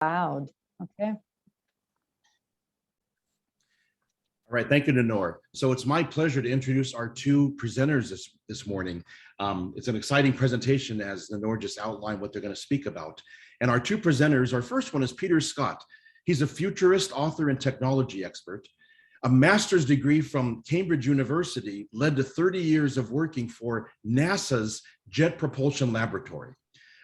Loud. Okay. All right, thank you, Nanor. So it's my pleasure to introduce our two presenters this morning. It's an exciting presentation as Nanor just outlined what they're going to speak about. And our two presenters, our first one is Peter Scott. He's a futurist, author, and technology expert. A master's degree from Cambridge University led to 30 years of working for NASA's Jet Propulsion Laboratory.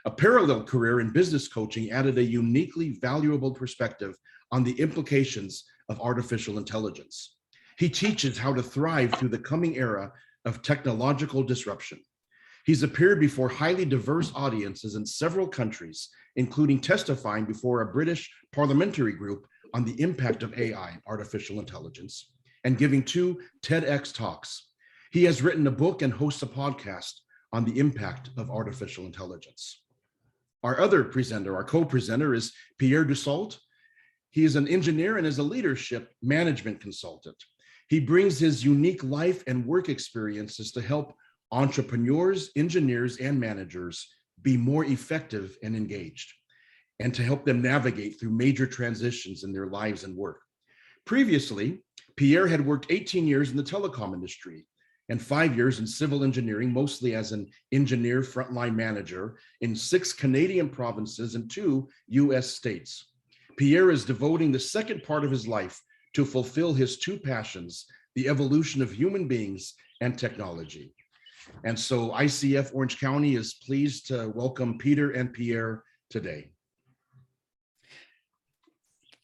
A parallel career in business coaching added a uniquely valuable perspective on the implications of artificial intelligence. He teaches how to thrive through the coming era of technological disruption. He's appeared before highly diverse audiences in several countries, including testifying before a British parliamentary group on the impact of AI, artificial intelligence, and giving 2 TEDx talks. He has written a book and hosts a podcast on the impact of artificial intelligence. Our other presenter, our co-presenter, is Pierre Dussault. He is an engineer and is a leadership management consultant. He brings his unique life and work experiences to help entrepreneurs, engineers, and managers be more effective and engaged, and to help them navigate through major transitions in their lives and work. Previously, Pierre had worked 18 years in the telecom industry and 5 years in civil engineering, mostly as an engineer frontline manager in 6 Canadian provinces and 2 US states. Pierre is devoting the second part of his life to fulfill his 2 passions, the evolution of human beings and technology. And so ICF Orange County is pleased to welcome Peter and Pierre today.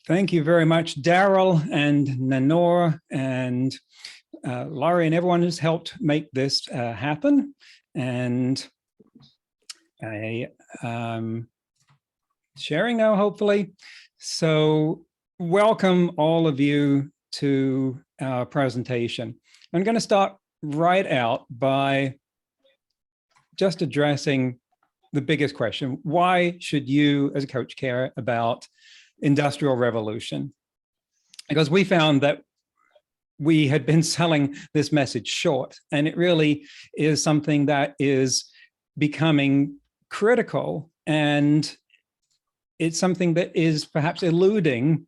Thank you very much, Daryl and Nanor and Laurie and everyone who's helped make this happen. And I sharing now, hopefully. So welcome all of you to our presentation. I'm going to start right out by just addressing the biggest question. Why should you as a coach care about industrial revolution? Because we found that we had been selling this message short, and it really is something that is becoming critical, and it's something that is perhaps eluding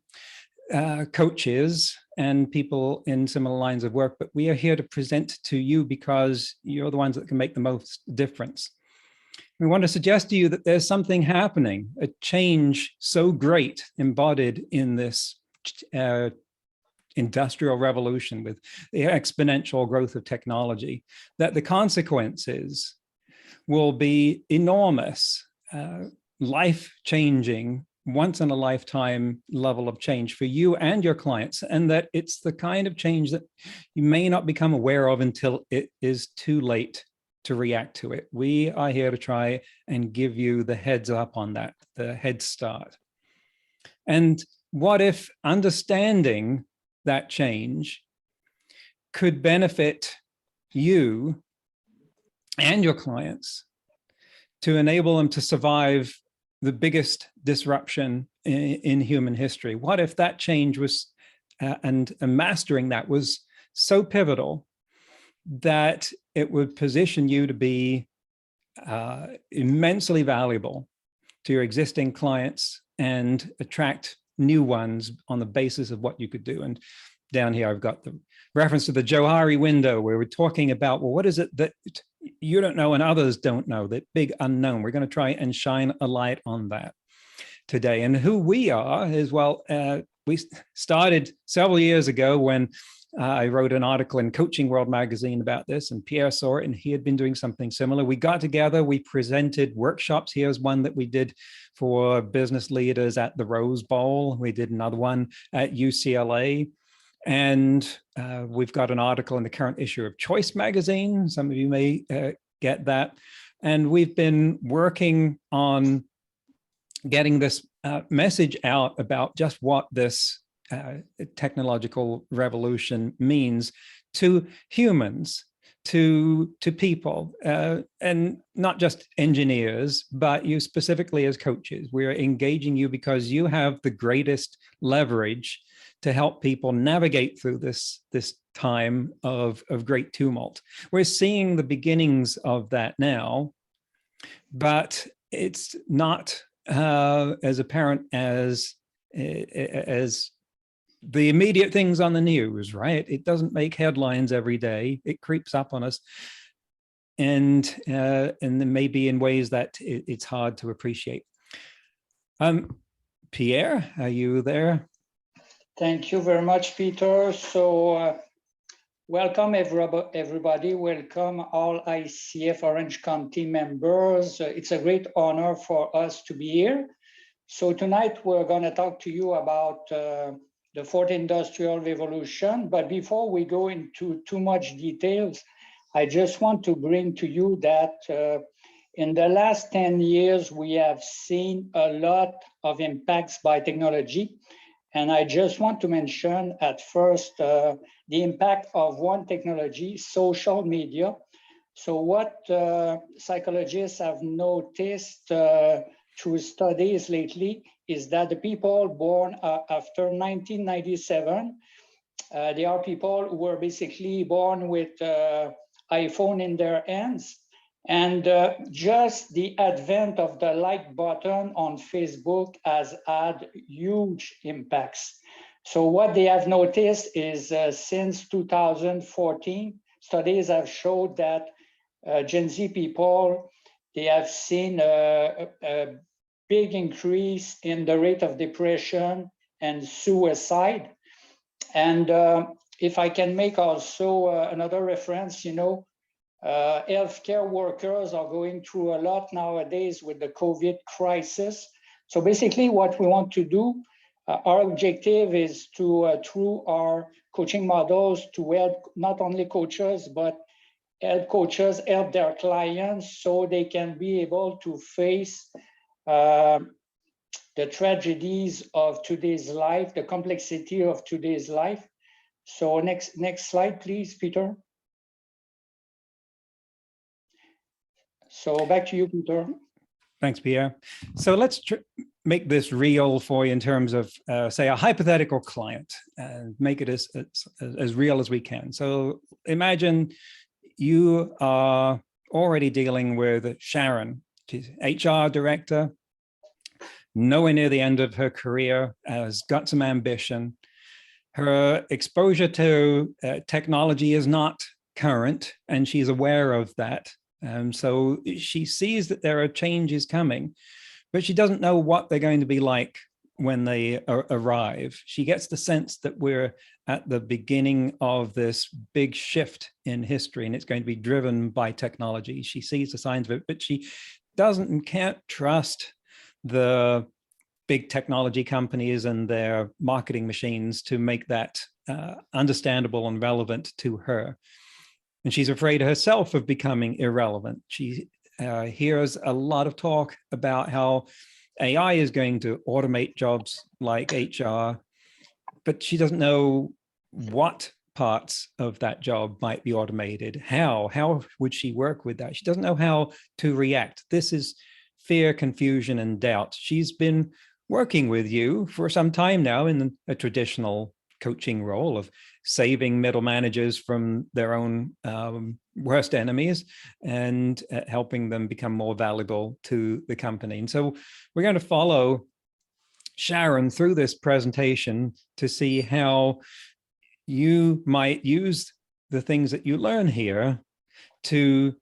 coaches and people in similar lines of work, but we are here to present to you because you're the ones that can make the most difference. We want to suggest to you that there's something happening, a change so great embodied in this industrial revolution with the exponential growth of technology, that the consequences will be enormous, life-changing, once in a lifetime level of change for you and your clients, and that it's the kind of change that you may not become aware of until it is too late to react to it. We are here to try and give you the heads up on that, the head start. And what if understanding that change could benefit you and your clients to enable them to survive the biggest disruption in human history? What if that change was, and mastering that was so pivotal that it would position you to be immensely valuable to your existing clients and attract new ones on the basis of what you could do? And down here, I've got the reference to the Johari window, where we're talking about, well, what is it that you don't know and others don't know, that big unknown? We're going to try and shine a light on that today. And who we are is, well, we started several years ago when I wrote an article in Coaching World magazine about this, and Pierre saw it, and he had been doing something similar. We got together, we presented workshops. Here's one that we did for business leaders at the Rose Bowl. We did another one at UCLA. And we've got an article in the current issue of Choice magazine. Some of you may get that. And we've been working on getting this message out about just what this technological revolution means to humans, to people, and not just engineers, but you specifically as coaches. We're engaging you because you have the greatest leverage to help people navigate through this time of great tumult. We're seeing the beginnings of that now, but it's not as apparent as the immediate things on the news, right? It doesn't make headlines every day. It creeps up on us. And then maybe in ways that it's hard to appreciate. Pierre, are you there? Thank you very much, Peter. So welcome everybody. Welcome all ICF Orange County members. It's a great honor for us to be here. So tonight we're going to talk to you about the fourth industrial revolution. But before we go into too much details, I just want to bring to you that in the last 10 years, we have seen a lot of impacts by technology. And I just want to mention at first the impact of one technology, social media. So what psychologists have noticed through studies lately is that the people born after 1997, they are people who were basically born with iPhone in their hands. And just the advent of the like button on Facebook has had huge impacts. So what they have noticed is since 2014, studies have showed that Gen Z people, they have seen a big increase in the rate of depression and suicide. And if I can make also another reference, you know, healthcare workers are going through a lot nowadays with the COVID crisis. So basically what we want to do, our objective is to, through our coaching models, to help not only coaches, but help coaches help their clients so they can be able to face the tragedies of today's life, the complexity of today's life. So next slide, please, Peter. So back to you, Peter. Thanks, Pierre. So let's make this real for you in terms of, say, a hypothetical client, and make it as real as we can. So imagine you are already dealing with Sharon. She's HR director, nowhere near the end of her career, has got some ambition. Her exposure to technology is not current, and she's aware of that. So she sees that there are changes coming, but she doesn't know what they're going to be like when they arrive. She gets the sense that we're at the beginning of this big shift in history, and it's going to be driven by technology. She sees the signs of it, but she doesn't and can't trust the big technology companies and their marketing machines to make that understandable and relevant to her. And she's afraid herself of becoming irrelevant. She hears a lot of talk about how AI is going to automate jobs like HR, but she doesn't know what parts of that job might be automated. How would she work with that? She doesn't know how to react. This is fear, confusion, and doubt. She's been working with you for some time now in a traditional coaching role of saving middle managers from their own worst enemies and helping them become more valuable to the company. And so we're going to follow Sharon through this presentation to see how you might use the things that you learn here to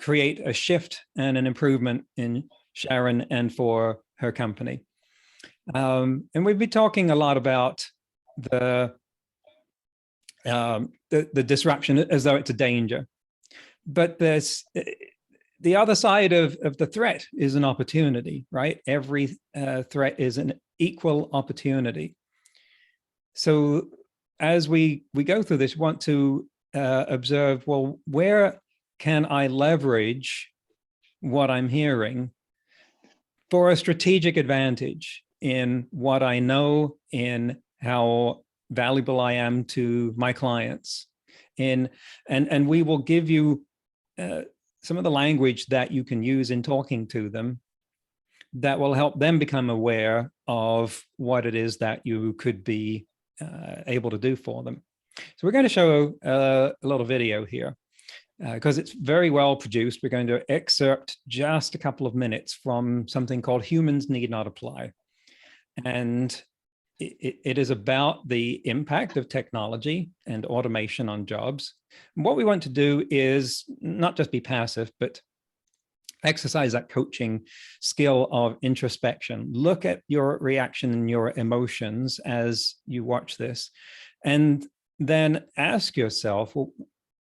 create a shift and an improvement in Sharon and for her company. And we've been talking a lot about the disruption as though it's a danger, but there's the other side of the threat is an opportunity, right? Every threat is an equal opportunity. So as we go through this, we want to observe, well, where can I leverage what I'm hearing for a strategic advantage in what I know, in how valuable I am to my clients, and we will give you some of the language that you can use in talking to them that will help them become aware of what it is that you could be able to do for them. So we're going to show a little video here. because it's very well produced. We're going to excerpt just a couple of minutes from something called Humans Need Not Apply. And it is about the impact of technology and automation on jobs. And what we want to do is not just be passive, but exercise that coaching skill of introspection. Look at your reaction and your emotions as you watch this, and then ask yourself, well,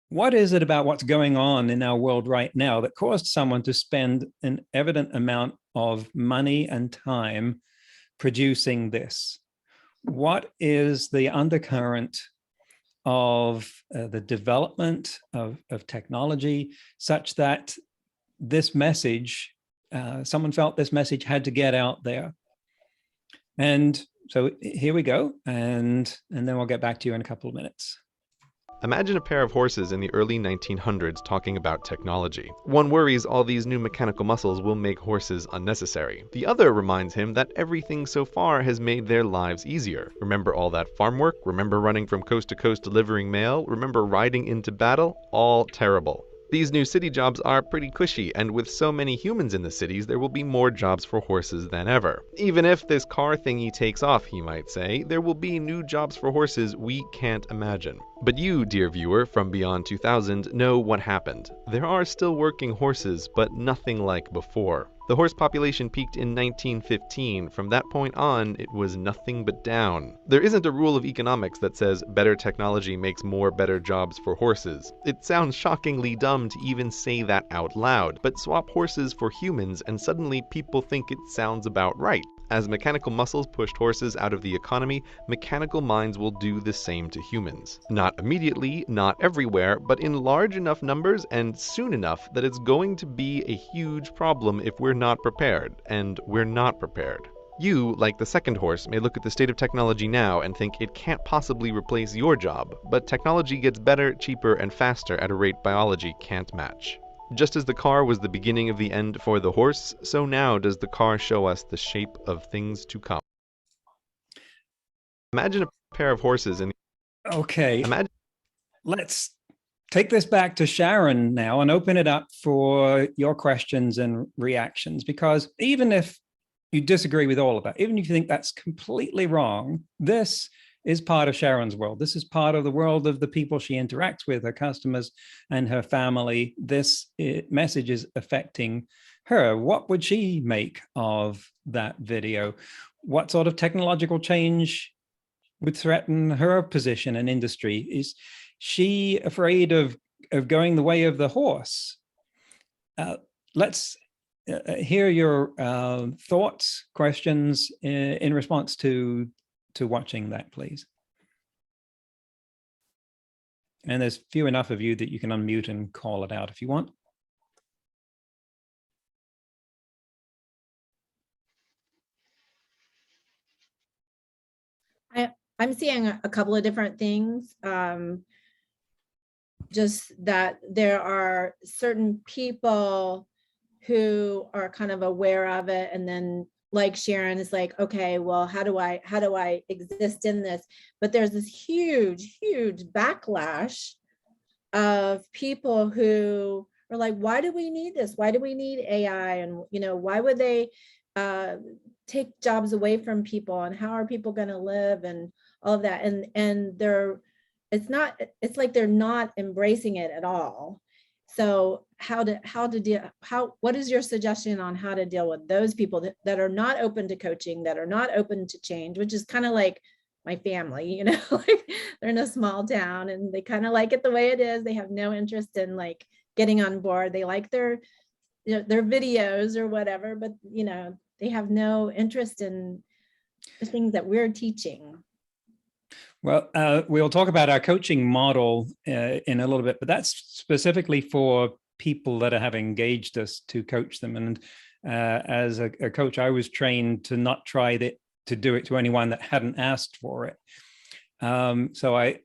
what is it about what's going on in our world right now that caused someone to spend an evident amount of money and time producing this? What is the undercurrent of the development of technology such that this message, someone felt this message had to get out there? And so here we go, and then we'll get back to you in a couple of minutes. Imagine a pair of horses in the early 1900s talking about technology. One worries all these new mechanical muscles will make horses unnecessary. The other reminds him that everything so far has made their lives easier. Remember all that farm work? Remember running from coast to coast delivering mail? Remember riding into battle? All terrible. These new city jobs are pretty cushy, and with so many humans in the cities, there will be more jobs for horses than ever. Even if this car thingy takes off, he might say, there will be new jobs for horses we can't imagine. But you, dear viewer from beyond 2000, know what happened. There are still working horses, but nothing like before. The horse population peaked in 1915. From that point on, it was nothing but down. There isn't a rule of economics that says better technology makes more better jobs for horses. It sounds shockingly dumb to even say that out loud, but swap horses for humans and suddenly people think it sounds about right. As mechanical muscles pushed horses out of the economy, mechanical minds will do the same to humans. Not immediately, not everywhere, but in large enough numbers and soon enough that it's going to be a huge problem if we're not prepared, and we're not prepared. You, like the second horse, may look at the state of technology now and think it can't possibly replace your job, but technology gets better, cheaper, and faster at a rate biology can't match. Just as the car was the beginning of the end for the horse, so now does the car show us the shape of things to come. Imagine a pair of horses in... Okay, let's take this back to Sharon now and open it up for your questions and reactions, because even if you disagree with all of that, even if you think that's completely wrong, this is part of Sharon's world. This is part of the world of the people she interacts with, her customers and her family. This message is affecting her. What would she make of that video? What sort of technological change would threaten her position and industry? Is she afraid of going the way of the horse? Let's hear your thoughts, questions in response to watching that, please. And there's few enough of you that you can unmute and call it out if you want. I'm seeing a couple of different things. Just that there are certain people who are kind of aware of it, and then like Sharon is like, okay, well, how do I exist in this? But there's this huge backlash of people who are like, why do we need this? Why do we need AI? And, you know, why would they take jobs away from people? And how are people going to live and all of that? And it's like they're not embracing it at all. So what is your suggestion on how to deal with those people that are not open to coaching, that are not open to change, which is kind of like my family, you know, like they're in a small town and they kind of like it the way it is. They have no interest in like getting on board. They like their videos or whatever, but you know, they have no interest in the things that we're teaching. Well, we'll talk about our coaching model in a little bit, but that's specifically for people that have engaged us to coach them. And as a coach, I was trained to not try to do it to anyone that hadn't asked for it. So I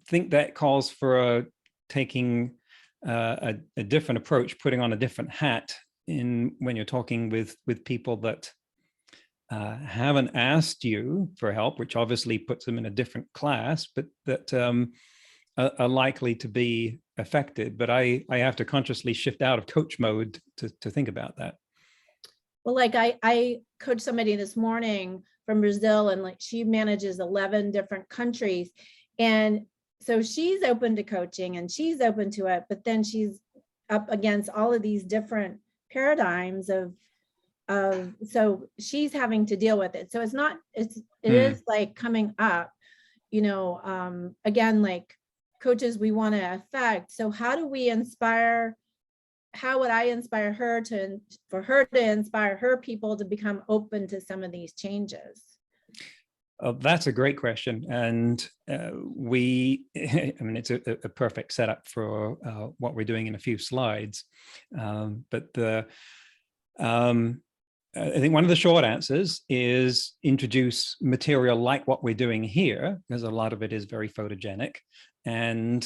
think that calls for taking a different approach, putting on a different hat when you're talking with people that haven't asked you for help, which obviously puts them in a different class, but that are likely to be affected. But I have to consciously shift out of coach mode to think about that. Well, like I coached somebody this morning from Brazil, and like she manages 11 different countries. And so she's open to coaching and she's open to it, but then she's up against all of these different paradigms of so she's having to deal with it. So it's not, it is like coming up, you know, again, like coaches we want to affect. So how do we inspire? How would I inspire her for her to inspire her people to become open to some of these changes? That's a great question. And I mean, it's a perfect setup for what we're doing in a few slides. But I think one of the short answers is introduce material like what we're doing here, because a lot of it is very photogenic, and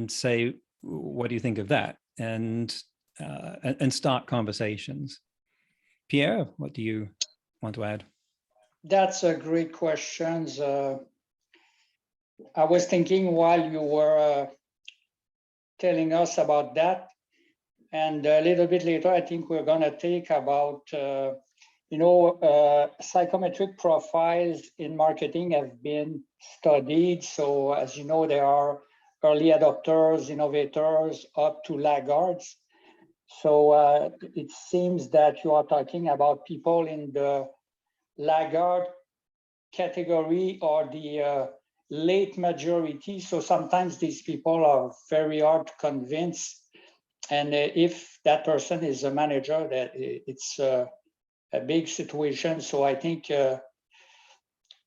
say, what do you think of that? And start conversations. Pierre, what do you want to add? That's a great question. I was thinking while you were telling us about that, and a little bit later, I think we're going to take about, psychometric profiles in marketing have been studied. So as you know, there are early adopters, innovators, up to laggards. So it seems that you are talking about people in the laggard category or the late majority. So sometimes these people are very hard to convince. And if that person is a manager, that it's a big situation. So I think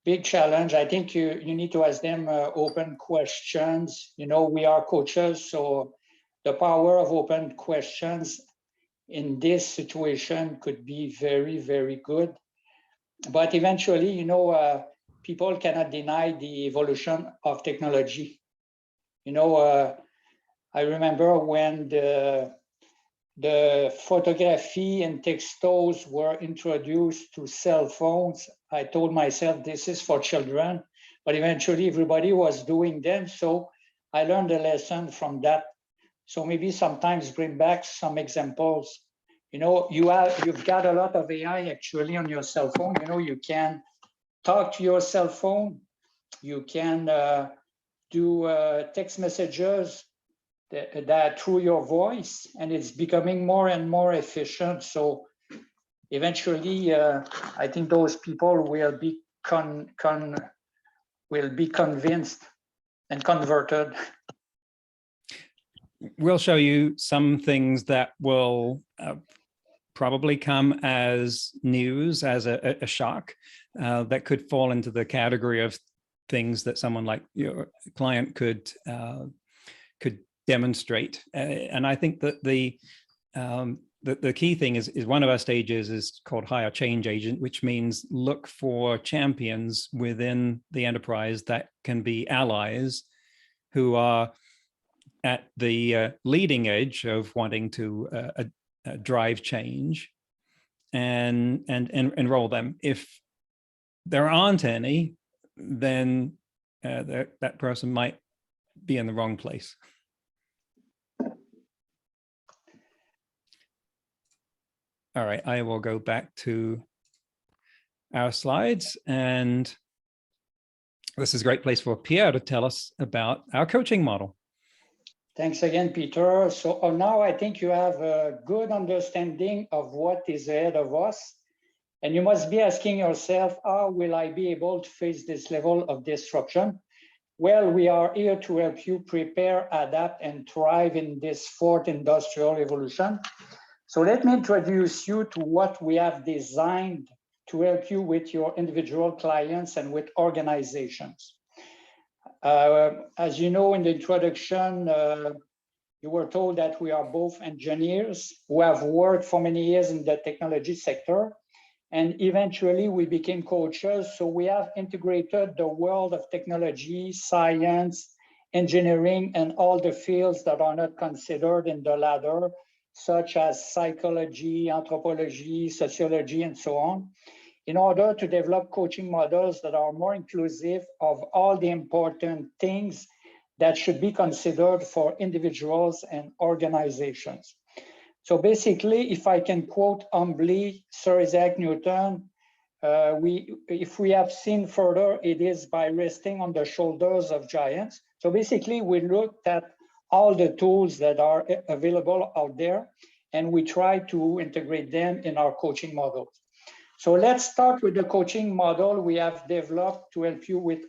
big challenge. I think you need to ask them open questions. You know, we are coaches, so the power of open questions in this situation could be very, very good. But eventually, you know, people cannot deny the evolution of technology. You know, I remember when the photography and textos were introduced to cell phones, I told myself this is for children, but eventually everybody was doing them. So I learned a lesson from that. So maybe sometimes bring back some examples. You know, you've got a lot of AI actually on your cell phone. You know, you can talk to your cell phone. You can do text messages that through your voice, and it's becoming more and more efficient. So eventually, I think those people will be convinced and converted. We'll show you some things that will probably come as news, as a shock, that could fall into the category of things that someone like your client could demonstrate. And I think that the key thing is one of our stages is called higher change agent, which means look for champions within the enterprise that can be allies who are at the leading edge of wanting to drive change, and enroll them. If there aren't any, then that person might be in the wrong place. All right, I will go back to our slides, and this is a great place for Pierre to tell us about our coaching model. Thanks again, Peter. So now I think you have a good understanding of what is ahead of us. And you must be asking yourself, how will I be able to face this level of disruption? Well, we are here to help you prepare, adapt, and thrive in this fourth industrial revolution. So let me introduce you to what we have designed to help you with your individual clients and with organizations. As you know, in the introduction, you were told that we are both engineers who have worked for many years in the technology sector. And eventually we became coaches. So we have integrated the world of technology, science, engineering, and all the fields that are not considered in the ladder, such as psychology, anthropology, sociology, and so on, in order to develop coaching models that are more inclusive of all the important things that should be considered for individuals and organizations. So basically, if I can quote humbly Sir Isaac Newton, if we have seen further, it is by resting on the shoulders of giants. So basically, we looked at all the tools that are available out there, and we try to integrate them in our coaching models. So let's start with the coaching model we have developed to help you with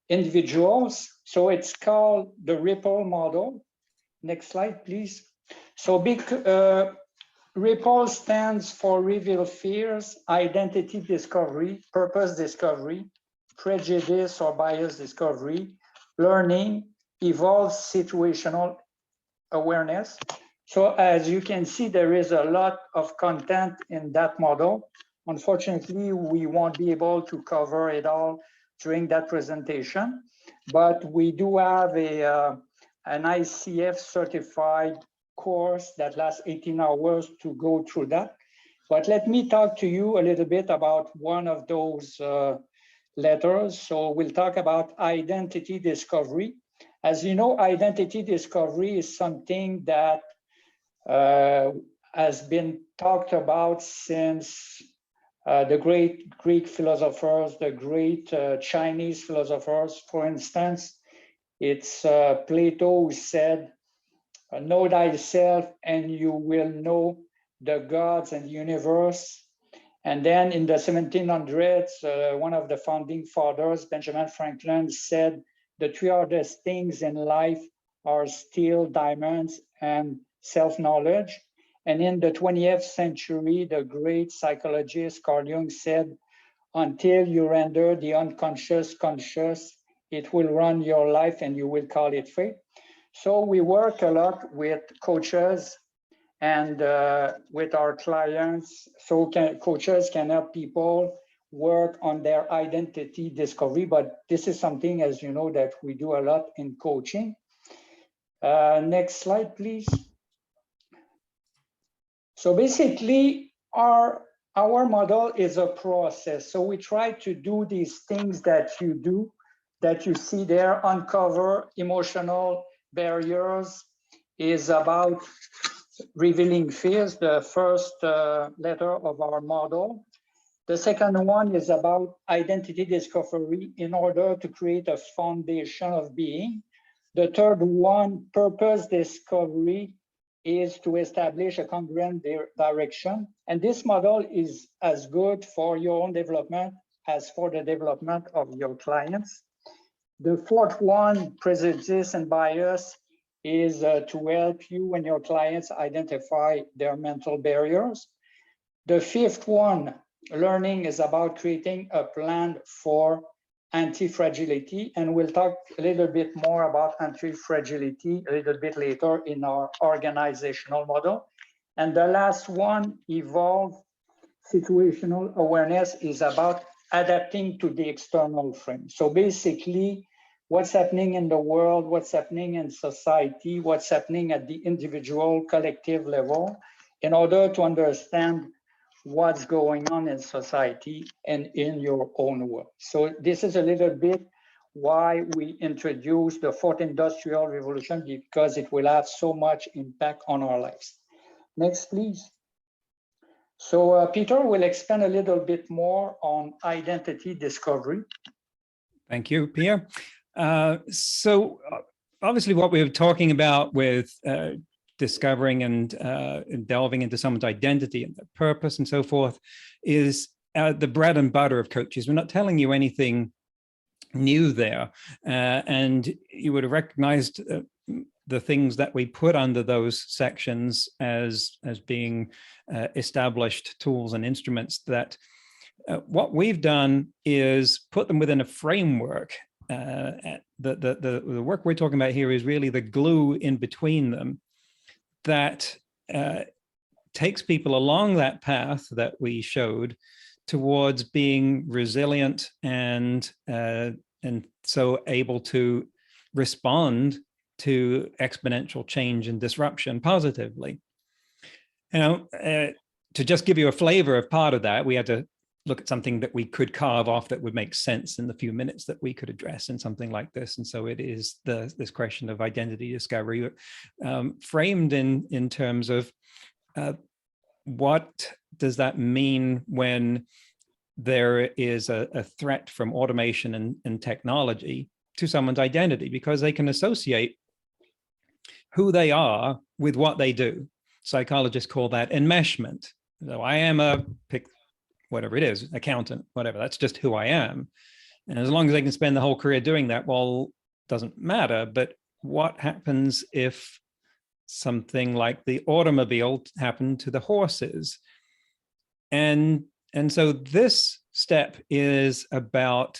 individuals. So it's called the Ripple model. Next slide, please. So Ripple stands for reveal fears, identity discovery, purpose discovery, prejudice or bias discovery, learning, evolve situational awareness. So as you can see, there is a lot of content in that model. Unfortunately, we won't be able to cover it all during that presentation, but we do have an ICF certified course that lasts 18 hours to go through that. But let me talk to you a little bit about one of those letters. So we'll talk about identity discovery. As you know, identity discovery is something that has been talked about since the great Greek philosophers, the great Chinese philosophers. For instance, it's Plato who said, know thyself and you will know the gods and the universe. And then in the 1700s, one of the founding fathers, Benjamin Franklin, said the three hardest things in life are steel, diamonds, and self-knowledge. And in the 20th century, the great psychologist Carl Jung said, until you render the unconscious conscious, it will run your life and you will call it fate. So we work a lot with coaches and with our clients. So coaches can help people work on their identity discovery, but this is something, as you know, that we do a lot in coaching. Next slide, please. So basically, our model is a process. So we try to do these things that you see there, uncover emotional barriers, is about revealing fears, the first letter of our model. The second one is about identity discovery in order to create a foundation of being. The third one, purpose discovery, is to establish a congruent direction. And this model is as good for your own development as for the development of your clients. The fourth one, prejudice and bias, is to help you and your clients identify their mental barriers. The fifth one, learning, is about creating a plan for anti-fragility, and we'll talk a little bit more about anti-fragility a little bit later in our organizational model. And the last one, evolve situational awareness, is about adapting to the external frame. So basically, what's happening in the world, what's happening in society, what's happening at the individual, collective level, in order to understand what's going on in society and in your own world. So this is a little bit why we introduced the fourth industrial revolution, because it will have so much impact on our lives. Next, please. So Peter will expand a little bit more on identity discovery. Thank you, Pierre. So obviously what we were talking about with discovering and delving into someone's identity and their purpose and so forth is the bread and butter of coaches. We're not telling you anything new there. And you would have recognized the things that we put under those sections as being established tools and instruments that what we've done is put them within a framework. The work we're talking about here is really the glue in between them that takes people along that path that we showed towards being resilient and so able to respond to exponential change and disruption positively. You know, to just give you a flavor of part of that, we had to look at something that we could carve off that would make sense in the few minutes that we could address in something like this. And so it is this question of identity discovery, framed in terms of what does that mean when there is a threat from automation and technology to someone's identity, because they can associate who they are with what they do. Psychologists call that enmeshment. So I am whatever it is, accountant, whatever, that's just who I am. And as long as they can spend the whole career doing that, well, doesn't matter. But what happens if something like the automobile happened to the horses? And so this step is about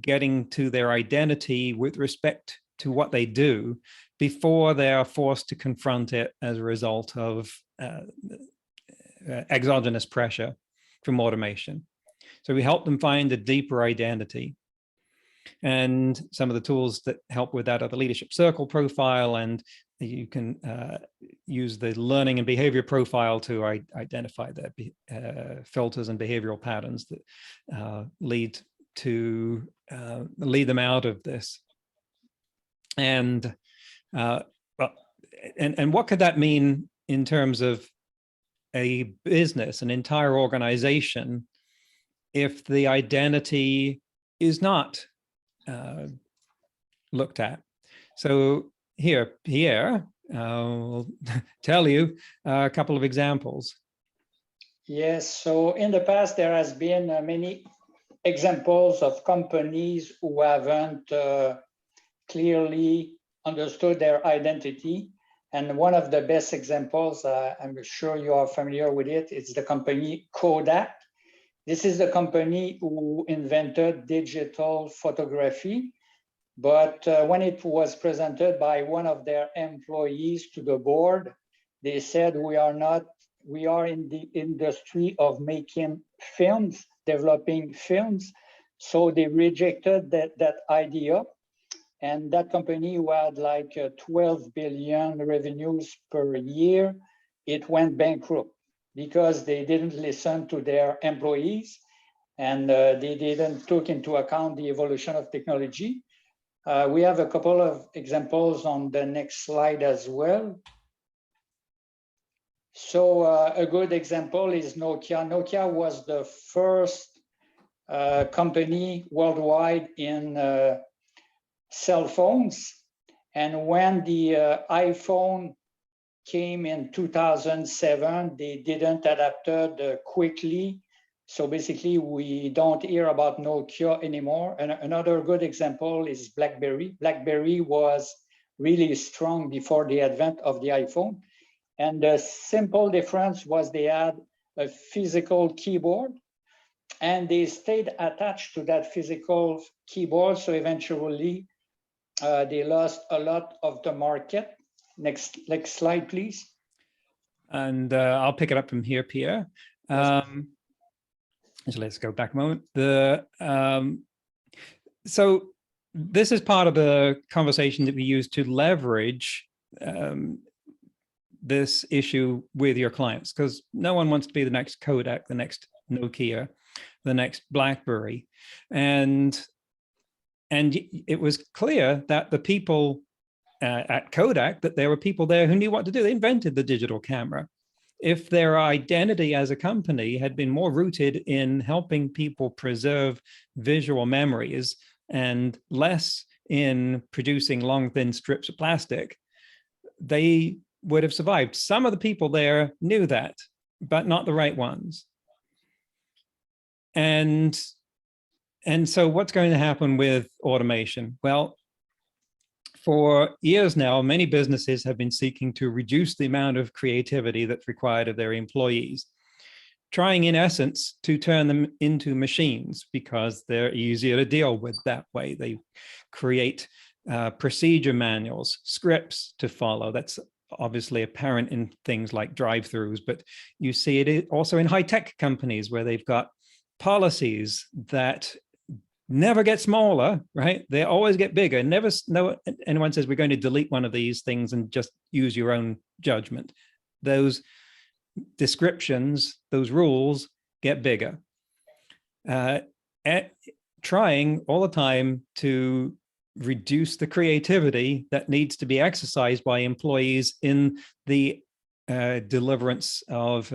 getting to their identity with respect to what they do before they are forced to confront it as a result of exogenous pressure from automation. So we help them find a deeper identity. And some of the tools that help with that are the leadership circle profile, and you can use the learning and behavior profile to identify the filters and behavioral patterns that lead them out of this. And what could that mean in terms of a business, an entire organization, if the identity is not looked at? So here, Pierre will tell you a couple of examples. Yes, so in the past, there has been many examples of companies who haven't clearly understood their identity. And one of the best examples, I'm sure you are familiar with it, it's the company Kodak. This is the company who invented digital photography. But when it was presented by one of their employees to the board, they said, we are in the industry of making films, developing films. So they rejected that idea. And that company, who had like 12 billion revenues per year, it went bankrupt because they didn't listen to their employees, and they didn't take into account the evolution of technology. We have a couple of examples on the next slide as well. So a good example is Nokia. Nokia was the first company worldwide in cell phones. And when the iPhone came in 2007, they didn't adapt it quickly. So basically, we don't hear about Nokia anymore. And another good example is BlackBerry. BlackBerry was really strong before the advent of the iPhone. And the simple difference was they had a physical keyboard, and they stayed attached to that physical keyboard. So eventually, they lost a lot of the market. Next slide, please. And I'll pick it up from here, Pierre. So let's go back a moment. So this is part of the conversation that we use to leverage this issue with your clients, because no one wants to be the next Kodak, the next Nokia, the next BlackBerry. And it was clear that the people at Kodak, that there were people there who knew what to do. They invented the digital camera. If their identity as a company had been more rooted in helping people preserve visual memories and less in producing long, thin strips of plastic, they would have survived. Some of the people there knew that, but not the right ones. And so what's going to happen with automation? Well, for years now, many businesses have been seeking to reduce the amount of creativity that's required of their employees, trying in essence to turn them into machines because they're easier to deal with that way. They create procedure manuals, scripts to follow. That's obviously apparent in things like drive-throughs, but you see it also in high-tech companies where they've got policies that never get smaller, right? They always get bigger. Never, no, anyone says we're going to delete one of these things and just use your own judgment. Those descriptions, those rules get bigger. trying all the time to reduce the creativity that needs to be exercised by employees in the deliverance of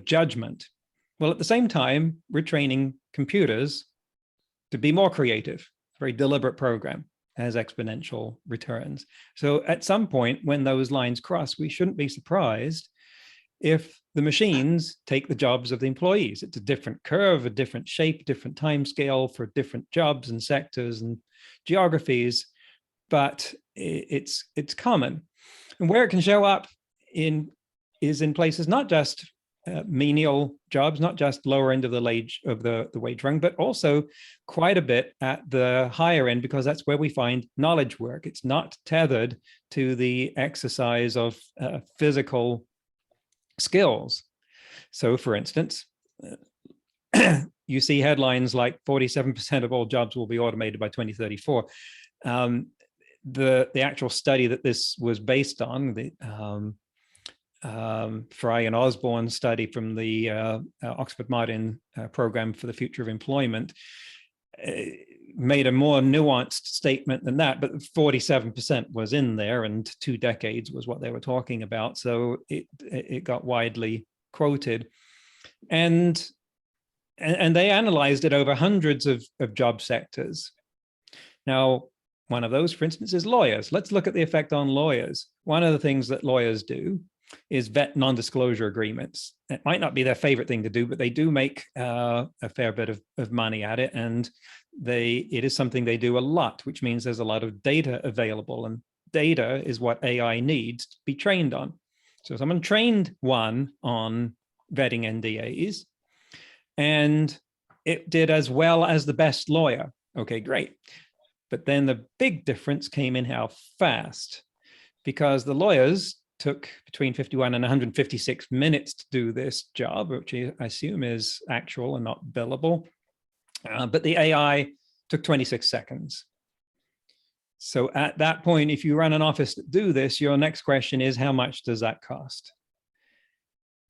judgment. Well, at the same time, we're training computers to be more creative. Very deliberate program as Exponential returns. So at some point when those lines cross, we shouldn't be surprised if the machines take the jobs of the employees. It's a different curve, a different shape, different time scale for different jobs and sectors and geographies, but it's common. And where it can show up is in places not just menial jobs, not just lower end of the wage rung, but also quite a bit at the higher end, because that's where we find knowledge work. It's not tethered to the exercise of physical skills. So for instance, you see headlines like 47% of all jobs will be automated by 2034. The actual study that this was based on, the Fry and Osborne study from the Oxford Martin Program for the Future of Employment, made a more nuanced statement than that, but 47% was in there, and 2 decades was what they were talking about. So it got widely quoted, and they analyzed it over hundreds of job sectors. Now, one of those, for instance, is lawyers. Let's look at the effect on lawyers. One of the things that lawyers do is vet non-disclosure agreements. It might not be their favorite thing to do, but they do make a fair bit of money at it. And it is something they do a lot, which means there's a lot of data available, and data is what AI needs to be trained on. So someone trained one on vetting NDAs, and it did as well as the best lawyer. Okay, great. But then the big difference came in how fast, because the lawyers took between 51 and 156 minutes to do this job, which I assume is actual and not billable. But the AI took 26 seconds. So at that point, if you run an office to do this, your next question is, how much does that cost?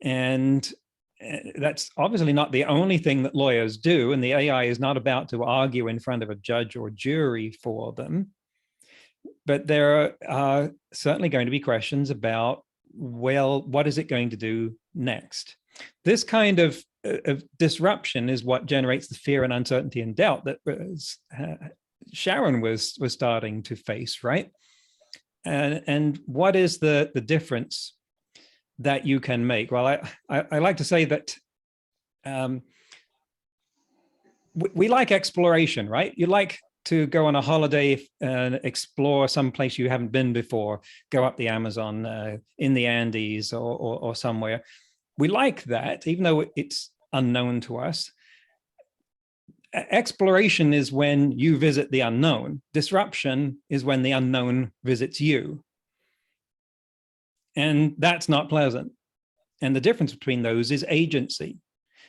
And that's obviously not the only thing that lawyers do, and the AI is not about to argue in front of a judge or jury for them. But there are certainly going to be questions about, well, what is it going to do next? This kind of disruption is what generates the fear and uncertainty and doubt that Sharon was starting to face, right? And what is the difference that you can make? Well, I like to say that we like exploration, right? You like to go on a holiday and explore some place you haven't been before, go up the Amazon, in the Andes or somewhere. We like that, even though it's unknown to us. Exploration is when you visit the unknown. Disruption is when the unknown visits you. And that's not pleasant. And the difference between those is agency.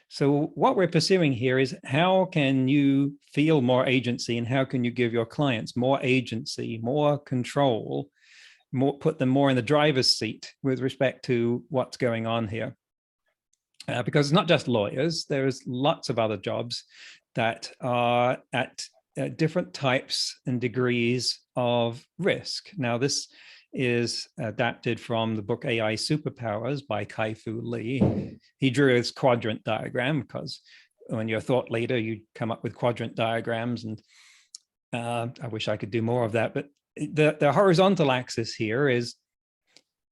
So what we're pursuing here is, how can you feel more agency, and how can you give your clients more agency, more control, put them more in the driver's seat with respect to what's going on here? Because it's not just lawyers, there's lots of other jobs that are at different types and degrees of risk. Now, this is adapted from the book AI Superpowers by Kai-Fu Lee. He drew his quadrant diagram, because when you're a thought leader, you come up with quadrant diagrams, and I wish I could do more of that. But the horizontal axis here is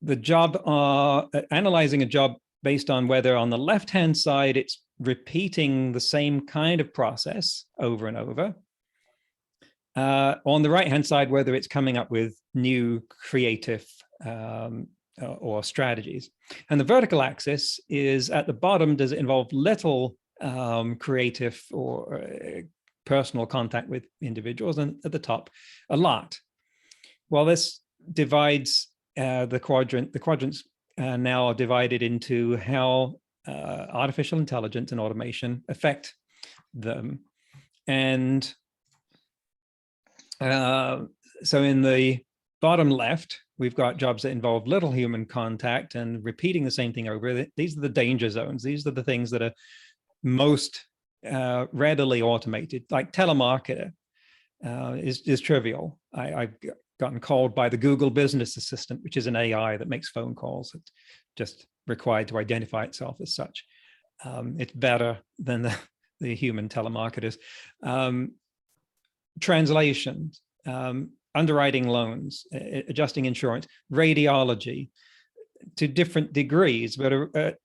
the job, analyzing a job based on whether on the left-hand side, it's repeating the same kind of process over and over. On the right-hand side, whether it's coming up with new creative or strategies. And the vertical axis is at the bottom, does it involve little creative or personal contact with individuals, and at the top, a lot. Well, this divides the quadrant. The quadrants now are divided into how artificial intelligence and automation affect them. And so in the bottom left, we've got jobs that involve little human contact and repeating the same thing over. These are the danger zones. These are the things that are most readily automated, like telemarketer is trivial. I've gotten called by the Google Business Assistant, which is an AI that makes phone calls. It's just required to identify itself as such. It's better than the human telemarketers. Translations, underwriting loans, adjusting insurance, radiology, to different degrees, but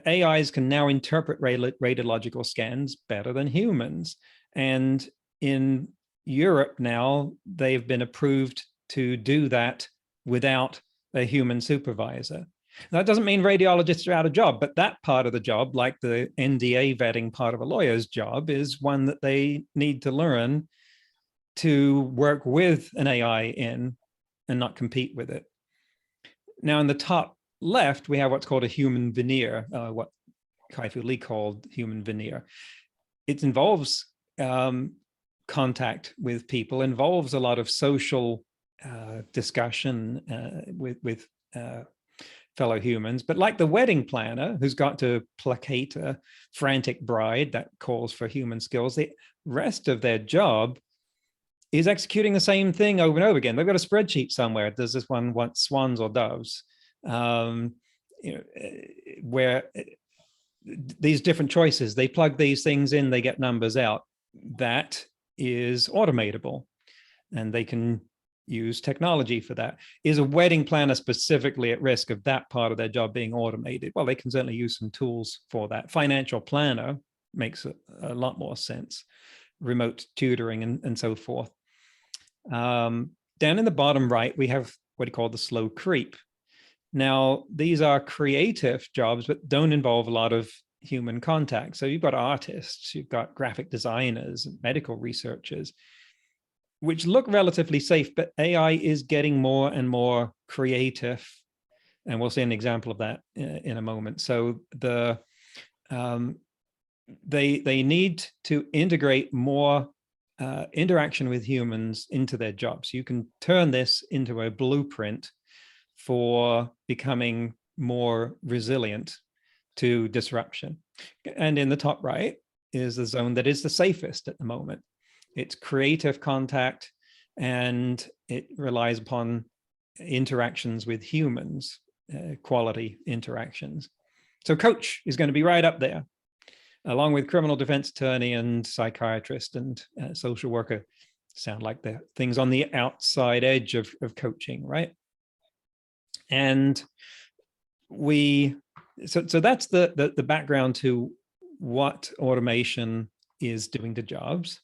AIs can now interpret radiological scans better than humans. And in Europe now, they've been approved to do that without a human supervisor. That doesn't mean radiologists are out of job, but that part of the job, like the NDA vetting part of a lawyer's job, is one that they need to learn to work with an AI in and not compete with it. Now, in the top left, we have what's called a human veneer, what Kai-Fu Lee called human veneer. It involves contact with people, involves a lot of social discussion with fellow humans. But like the wedding planner who's got to placate a frantic bride that calls for human skills, the rest of their job is executing the same thing over and over again. They've got a spreadsheet somewhere. Does this one want swans or doves? Where these different choices, they plug these things in, they get numbers out. That is automatable, and they can use technology for that. Is a wedding planner specifically at risk of that part of their job being automated? Well, they can certainly use some tools for that. Financial planner makes a lot more sense. Remote tutoring and so forth. Down in the bottom right, we have what you call the slow creep. Now, these are creative jobs, but don't involve a lot of human contact. So you've got artists, you've got graphic designers, medical researchers, which look relatively safe, but AI is getting more and more creative. And we'll see an example of that in a moment. So they need to integrate more interaction with humans into their jobs. You can turn this into a blueprint for becoming more resilient to disruption. And in the top right is the zone that is the safest at the moment. It's creative contact, and it relies upon interactions with humans, quality interactions. So coach is going to be right up there, along with criminal defense attorney and psychiatrist and social worker. Sound like the things on the outside edge of coaching, right? And so that's the background to what automation is doing to jobs.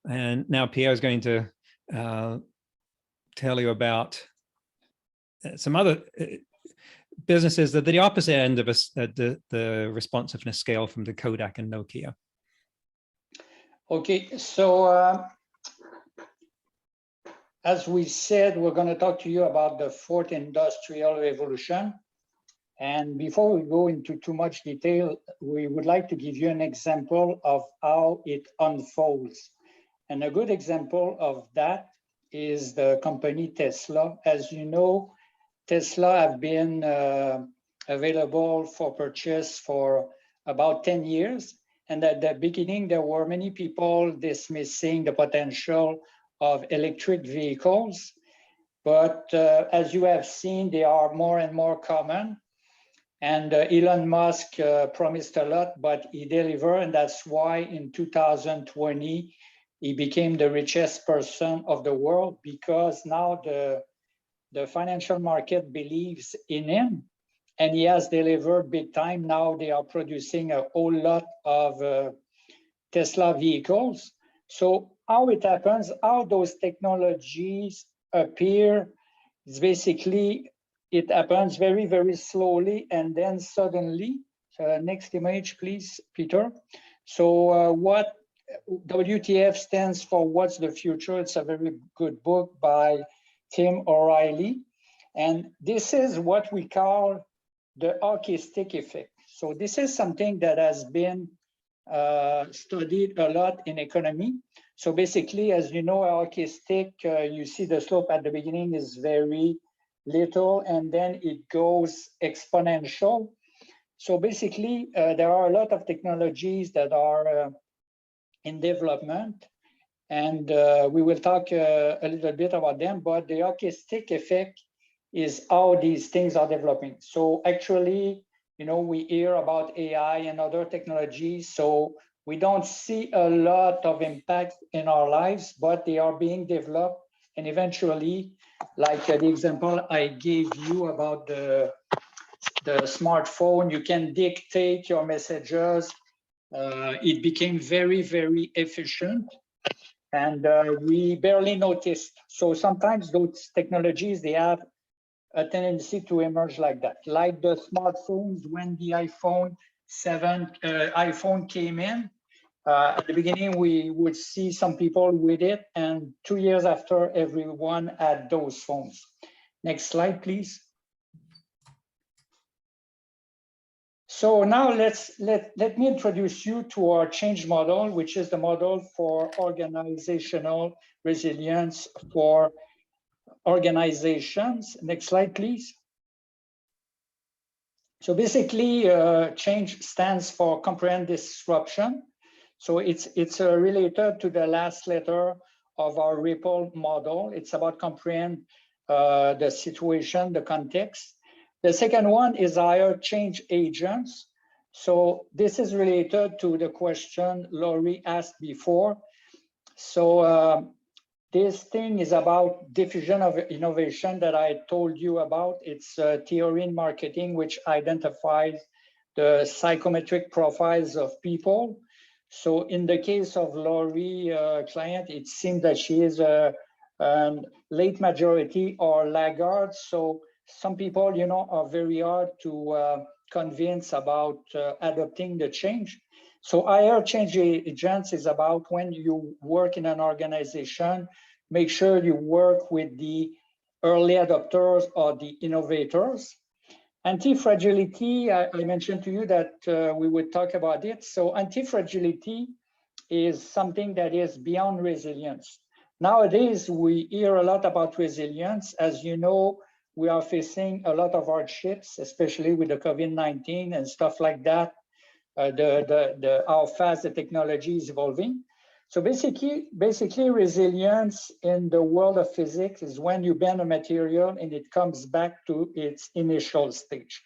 And now Pierre is going to tell you about some other businesses that are the opposite end of the responsiveness scale from the Kodak and Nokia. Okay, so as we said, we're going to talk to you about the fourth industrial revolution. And before we go into too much detail, we would like to give you an example of how it unfolds. And a good example of that is the company Tesla. As you know, Tesla have been available for purchase for about 10 years. And at the beginning, there were many people dismissing the potential of electric vehicles. But as you have seen, they are more and more common. And Elon Musk promised a lot, but he delivered. And that's why in 2020, he became the richest person of the world, because now the financial market believes in him, and he has delivered big time. Now they are producing a whole lot of Tesla vehicles. So how it happens, how those technologies appear, is basically, it happens very, very slowly, and then suddenly. So next image, please, Peter. So what WTF stands for, What's the Future? It's a very good book by Tim O'Reilly. And this is what we call the hockey stick effect. So this is something that has been studied a lot in economy. So basically, as you know, a hockey stick, you see the slope at the beginning is very little, and then it goes exponential. So basically, there are a lot of technologies that are in development, and we will talk a little bit about them, but the acoustic effect is how these things are developing. So actually, you know, we hear about AI and other technologies, so we don't see a lot of impact in our lives, but they are being developed. And eventually, like the example I gave you about the smartphone, you can dictate your messages. It became very, very efficient, and we barely noticed. So sometimes those technologies, they have a tendency to emerge like that, like the smartphones. When the iPhone came in, at the beginning, we would see some people with it, and 2 years after, everyone had those phones. Next slide, please. So now let me introduce you to our change model, which is the model for organizational resilience for organizations. Next slide, please. So basically, change stands for comprehend disruption. So it's related to the last letter of our Ripple model. It's about comprehend the situation, the context. The second one is hire change agents. So this is related to the question Laurie asked before. So this thing is about diffusion of innovation that I told you about. It's a theory in marketing which identifies the psychometric profiles of people. So in the case of Laurie client, it seems that she is a late majority or laggard. So some people, you know, are very hard to convince about adopting the change. So hire change agents is about when you work in an organization, make sure you work with the early adopters or the innovators. Anti-fragility, I mentioned to you that we would talk about it. So anti-fragility is something that is beyond resilience. Nowadays, we hear a lot about resilience. As you know, we are facing a lot of hardships, especially with the COVID-19 and stuff like that. How fast the technology is evolving. So basically resilience in the world of physics is when you bend a material and it comes back to its initial stage.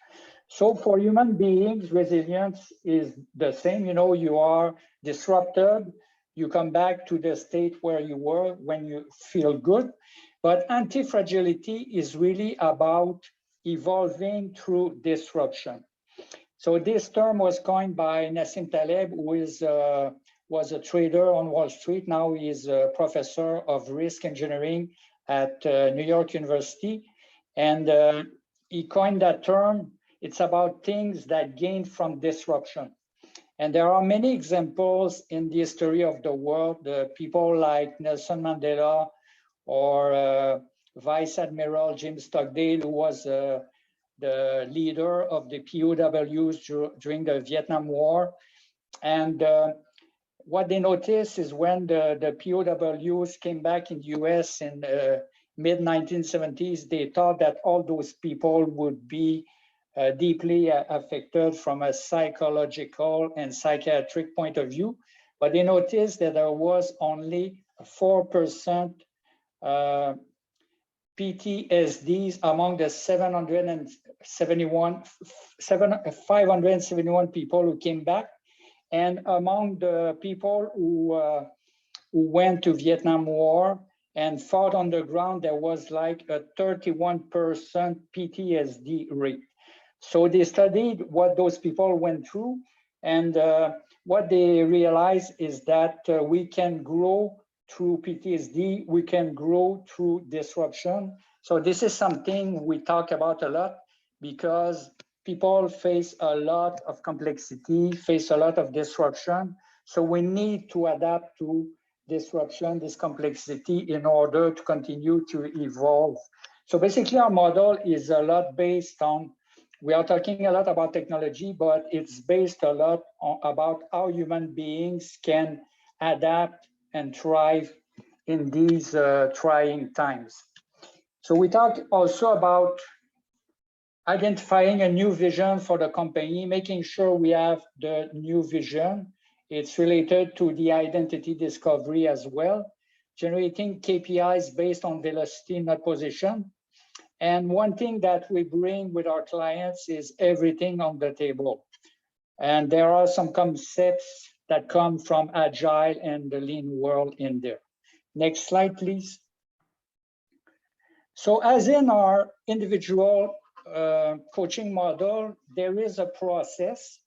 So for human beings, resilience is the same. You know, you are disrupted, you come back to the state where you were when you feel good. But anti-fragility is really about evolving through disruption. So this term was coined by Nassim Taleb, who was a trader on Wall Street. Now he is a professor of risk engineering at New York University. And he coined that term. It's about things that gain from disruption. And there are many examples in the history of the world. People like Nelson Mandela or Vice Admiral James Stockdale, who was the leader of the POWs during the Vietnam War. And what they noticed is when the POWs came back in the US in the mid-1970s, they thought that all those people would be deeply affected from a psychological and psychiatric point of view. But they noticed that there was only 4% PTSDs among the 571 people who came back. And among the people who went to Vietnam War and fought on the ground, there was like a 31% PTSD rate. So they studied what those people went through, and what they realized is that we can grow through PTSD, we can grow through disruption. So this is something we talk about a lot because people face a lot of complexity, face a lot of disruption. So we need to adapt to disruption, this complexity, in order to continue to evolve. So basically our model is a lot based on, we are talking a lot about technology, but it's based a lot on, about how human beings can adapt and thrive in these trying times. So we talk also about identifying a new vision for the company, making sure we have the new vision. It's related to the identity discovery as well, generating KPIs based on velocity, not position. And one thing that we bring with our clients is everything on the table. And there are some concepts that come from Agile and the Lean world in there. Next slide, please. So as in our individual coaching model, there is a process.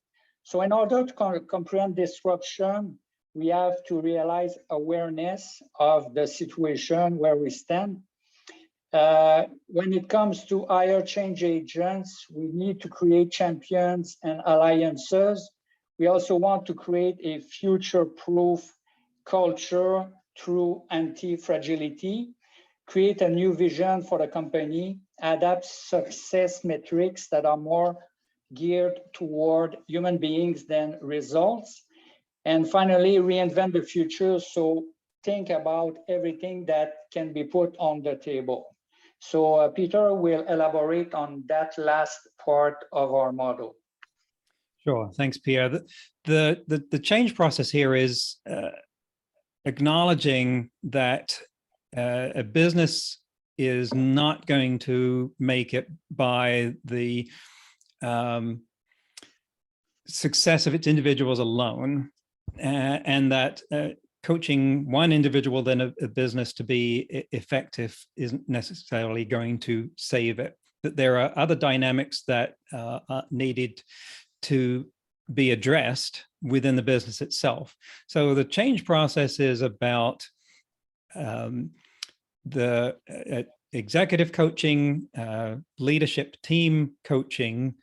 So in order to comprehend disruption, we have to realize awareness of the situation where we stand. When it comes to higher change agents, we need to create champions and alliances. We also want to create a future-proof culture through anti-fragility, create a new vision for the company, adapt success metrics that are more geared toward human beings than results, and finally, reinvent the future. So think about everything that can be put on the table. So Peter will elaborate on that last part of our model. Sure, thanks, Pierre. The change process here is acknowledging that a business is not going to make it by the success of its individuals alone, and that coaching one individual, then a business to be effective isn't necessarily going to save it. That there are other dynamics that are needed to be addressed within the business itself. So the change process is about the executive coaching, leadership team coaching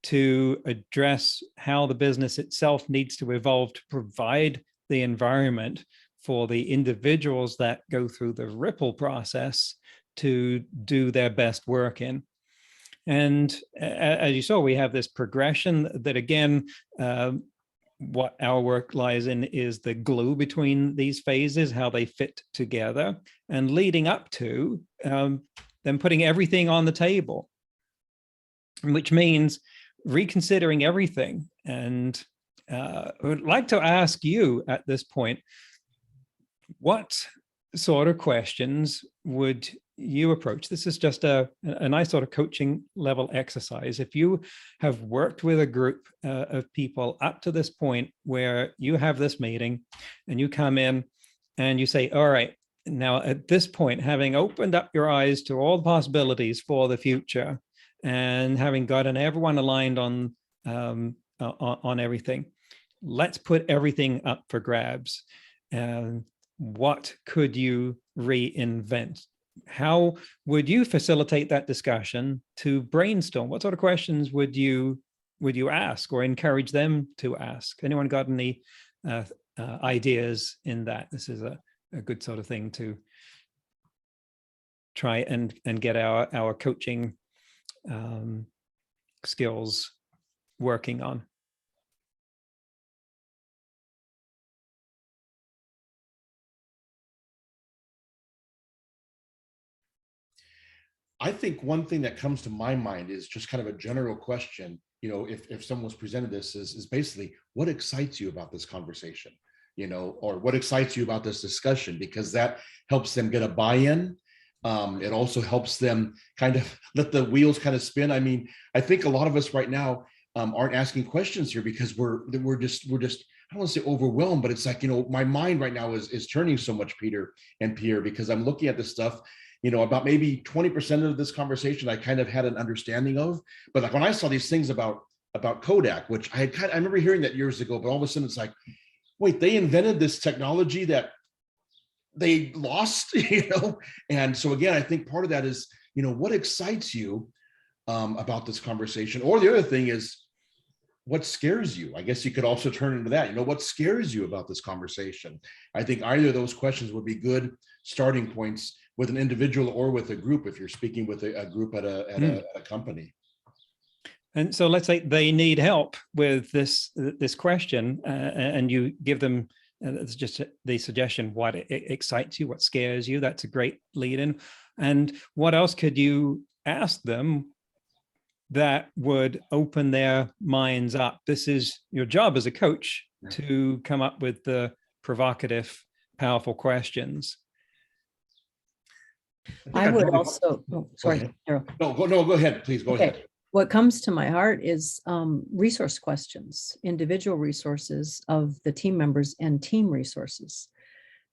to address how the business itself needs to evolve to provide the environment for the individuals that go through the ripple process to do their best work in. And as you saw, we have this progression that, again, what our work lies in is the glue between these phases, how they fit together, and leading up to them putting everything on the table, which means reconsidering everything. And I would like to ask you at this point, what sort of questions would you approach? This is just a nice sort of coaching level exercise. If you have worked with a group of people up to this point where you have this meeting and you come in and you say, all right, now at this point, having opened up your eyes to all the possibilities for the future and having gotten everyone aligned on everything, let's put everything up for grabs. And what could you reinvent? How would you facilitate that discussion to brainstorm? What sort of questions would you ask or encourage them to ask? Anyone got any ideas in that? This is a good sort of thing to try and get our coaching skills working on. I think one thing that comes to my mind is just kind of a general question. You know, if someone was presented this is basically, what excites you about this conversation? You know, or what excites you about this discussion? Because that helps them get a buy-in. It also helps them kind of let the wheels kind of spin. I mean, I think a lot of us right now aren't asking questions here because we're just I don't want to say overwhelmed, but it's like, you know, my mind right now is turning so much, Peter and Pierre, because I'm looking at this stuff. You know, about maybe 20% of this conversation I kind of had an understanding of, but like when I saw these things about Kodak, which I remember hearing that years ago, but all of a sudden it's like, wait, they invented this technology that they lost, you know? And so again, I think part of that is, you know, what excites you about this conversation? Or the other thing is, what scares you? I guess you could also turn into that, you know, what scares you about this conversation? I think either of those questions would be good starting points with an individual or with a group, if you're speaking with a group at a company. And so let's say they need help with this question, and you give them it's just the suggestion, what excites you, what scares you. That's a great lead in. And what else could you ask them that would open their minds up. This is your job as a coach, to come up with the provocative, powerful questions. I would also, oh, sorry, Carol. No, go ahead, please, go ahead. What comes to my heart is resource questions, individual resources of the team members and team resources.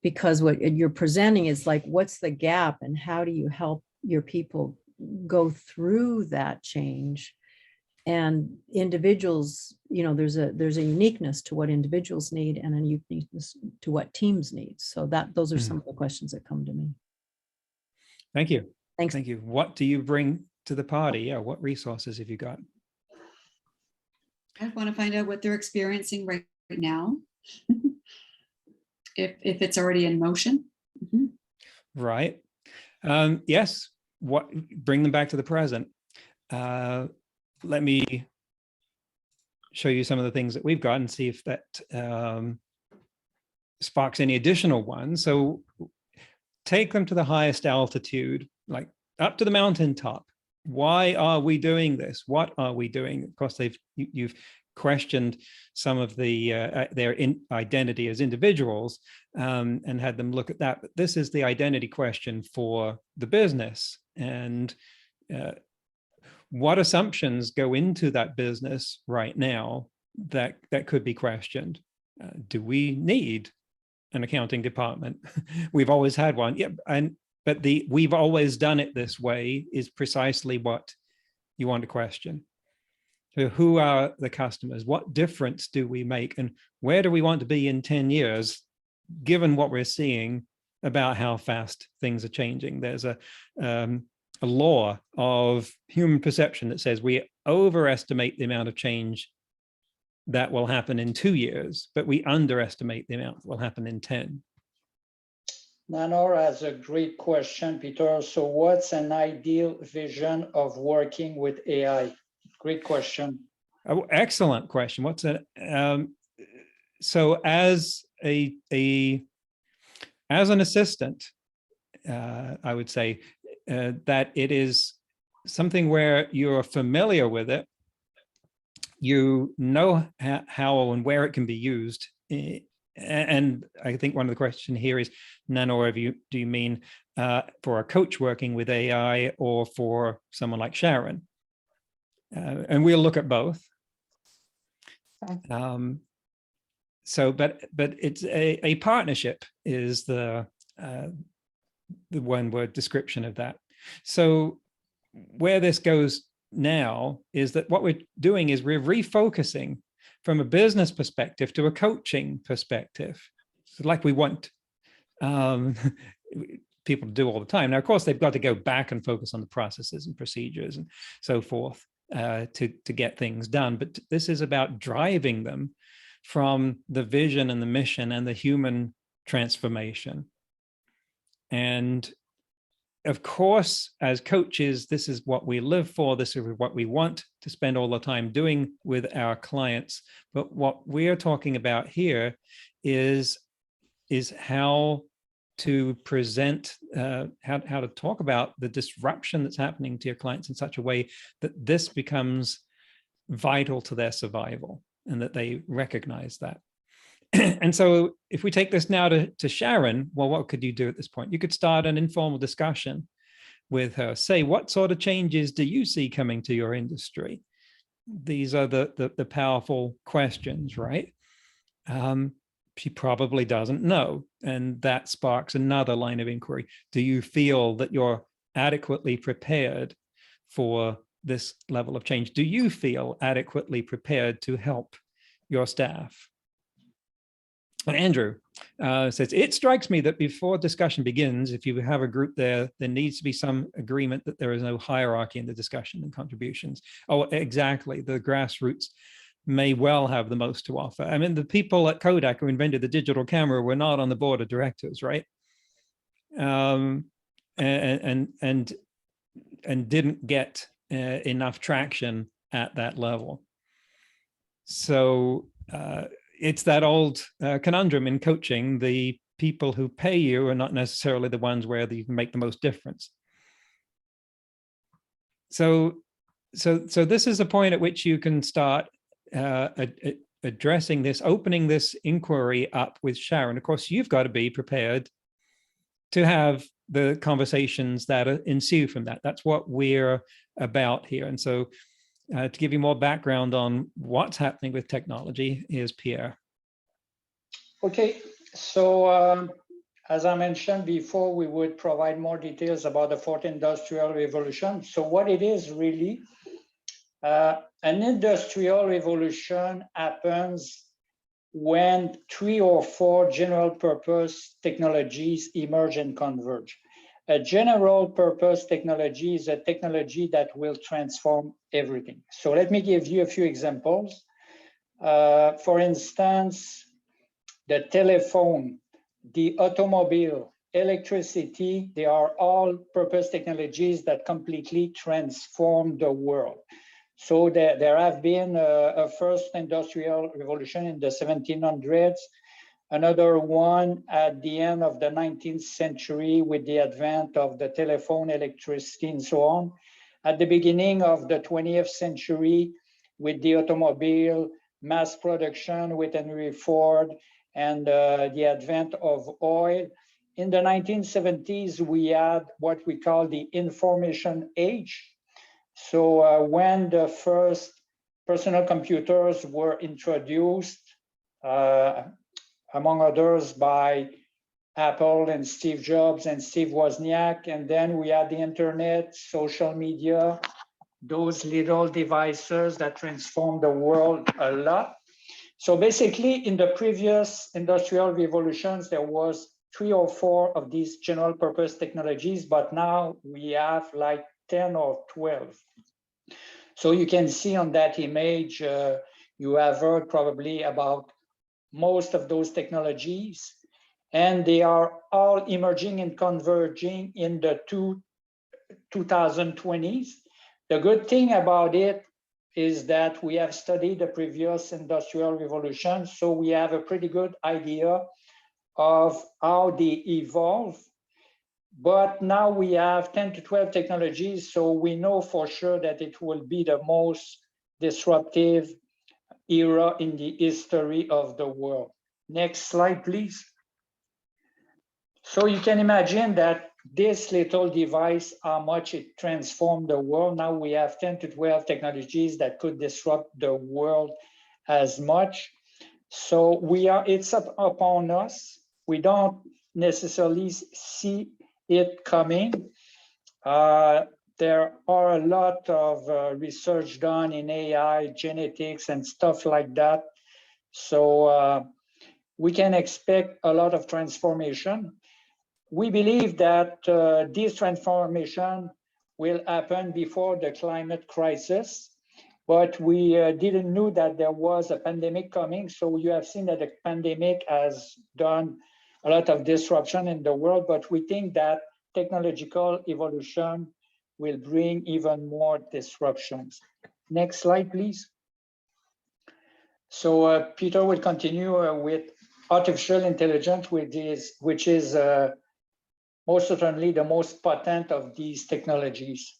Because what you're presenting is like, what's the gap and how do you help your people go through that change? And individuals, you know, there's a uniqueness to what individuals need and a uniqueness to what teams need. So those are some of the questions that come to me. Thank you. Thanks. Thank you. What do you bring to the party? Yeah, what resources have you got? I want to find out what they're experiencing right now. if it's already in motion. Mm-hmm. Right. Yes. Bring them back to the present. Let me show you some of the things that we've got and see if that sparks any additional ones. So take them to the highest altitude, like up to the mountaintop. Why are we doing this? What are we doing? Of course, you've questioned some of their identity as individuals and had them look at that. But this is the identity question for the business. And what assumptions go into that business right now that could be questioned? Do we need an accounting department? We've always had one. Yeah, but we've always done it this way is precisely what you want to question. So who are the customers? What difference do we make? And where do we want to be in 10 years, given what we're seeing about how fast things are changing? There's a law of human perception that says we overestimate the amount of change that will happen in 2 years, but we underestimate the amount that will happen in 10. Nanor has a great question, Peter. So what's an ideal vision of working with AI? Great question. Oh, excellent question. What's a so as an assistant, I would say that it is something where you're familiar with it, you know how and where it can be used. And I think one of the questions here is, Nanor, do you mean for a coach working with AI or for someone like Sharon? And we'll look at both. Okay. So, but it's a partnership is the one-word description of that. So where this goes now is that what we're doing is we're refocusing from a business perspective to a coaching perspective. So like we want people to do all the time. Now, of course, they've got to go back and focus on the processes and procedures and so forth to get things done. But this is about driving them from the vision and the mission and the human transformation. And of course, as coaches, this is what we live for. This is what we want to spend all the time doing with our clients. But what we're talking about here is how to present, how to talk about the disruption that's happening to your clients in such a way that this becomes vital to their survival and that they recognize that. And so if we take this now to Sharon, well, what could you do at this point? You could start an informal discussion with her. Say, what sort of changes do you see coming to your industry? These are the powerful questions, right? She probably doesn't know. And that sparks another line of inquiry. Do you feel that you're adequately prepared for this level of change? Do you feel adequately prepared to help your staff? Andrew says, it strikes me that before discussion begins, if you have a group there needs to be some agreement that there is no hierarchy in the discussion and contributions. Oh, exactly. The grassroots may well have the most to offer. I mean, the people at Kodak who invented the digital camera were not on the board of directors, right? And didn't get enough traction at that level. So it's that old conundrum in coaching. The people who pay you are not necessarily the ones where you can make the most difference. So so this is a point at which you can start addressing this, opening this inquiry up with Sharon. Of course, you've got to be prepared to have the conversations that ensue from that. That's what we're about here. And so to give you more background on what's happening with technology, here's Pierre. Okay, so as I mentioned before, we would provide more details about the fourth industrial revolution. So what it is really, an industrial revolution happens when 3 or 4 general purpose technologies emerge and converge. A general purpose technology is a technology that will transform everything. So let me give you a few examples. For instance, the telephone, the automobile, electricity, they are all purpose technologies that completely transform the world. So there have been a first industrial revolution in the 1700s, another one at the end of the 19th century with the advent of the telephone, electricity, and so on. At the beginning of the 20th century with the automobile, mass production with Henry Ford, and the advent of oil. In the 1970s, we had what we call the information age. So when the first personal computers were introduced, among others by Apple and Steve Jobs and Steve Wozniak, and then we had the internet, social media, those little devices that transformed the world a lot. So basically, in the previous industrial revolutions, there was 3 or 4 of these general purpose technologies, but now we have like 10 or 12. So you can see on that image, you have heard probably about most of those technologies, and they are all emerging and converging in the 2020s. The good thing about it is that we have studied the previous industrial revolution, so we have a pretty good idea of how they evolve. But now we have 10 to 12 technologies, so we know for sure that it will be the most disruptive era in the history of the world. Next slide, please. So you can imagine that this little device, how much it transformed the world. Now we have 10 to 12 technologies that could disrupt the world as much. So it's upon us. We don't necessarily see it coming. There are a lot of research done in AI, genetics, and stuff like that. So we can expect a lot of transformation. We believe that this transformation will happen before the climate crisis, but we didn't know that there was a pandemic coming. So you have seen that the pandemic has done a lot of disruption in the world, but we think that technological evolution will bring even more disruptions. Next slide, please. So Peter will continue with artificial intelligence, which is most certainly the most potent of these technologies.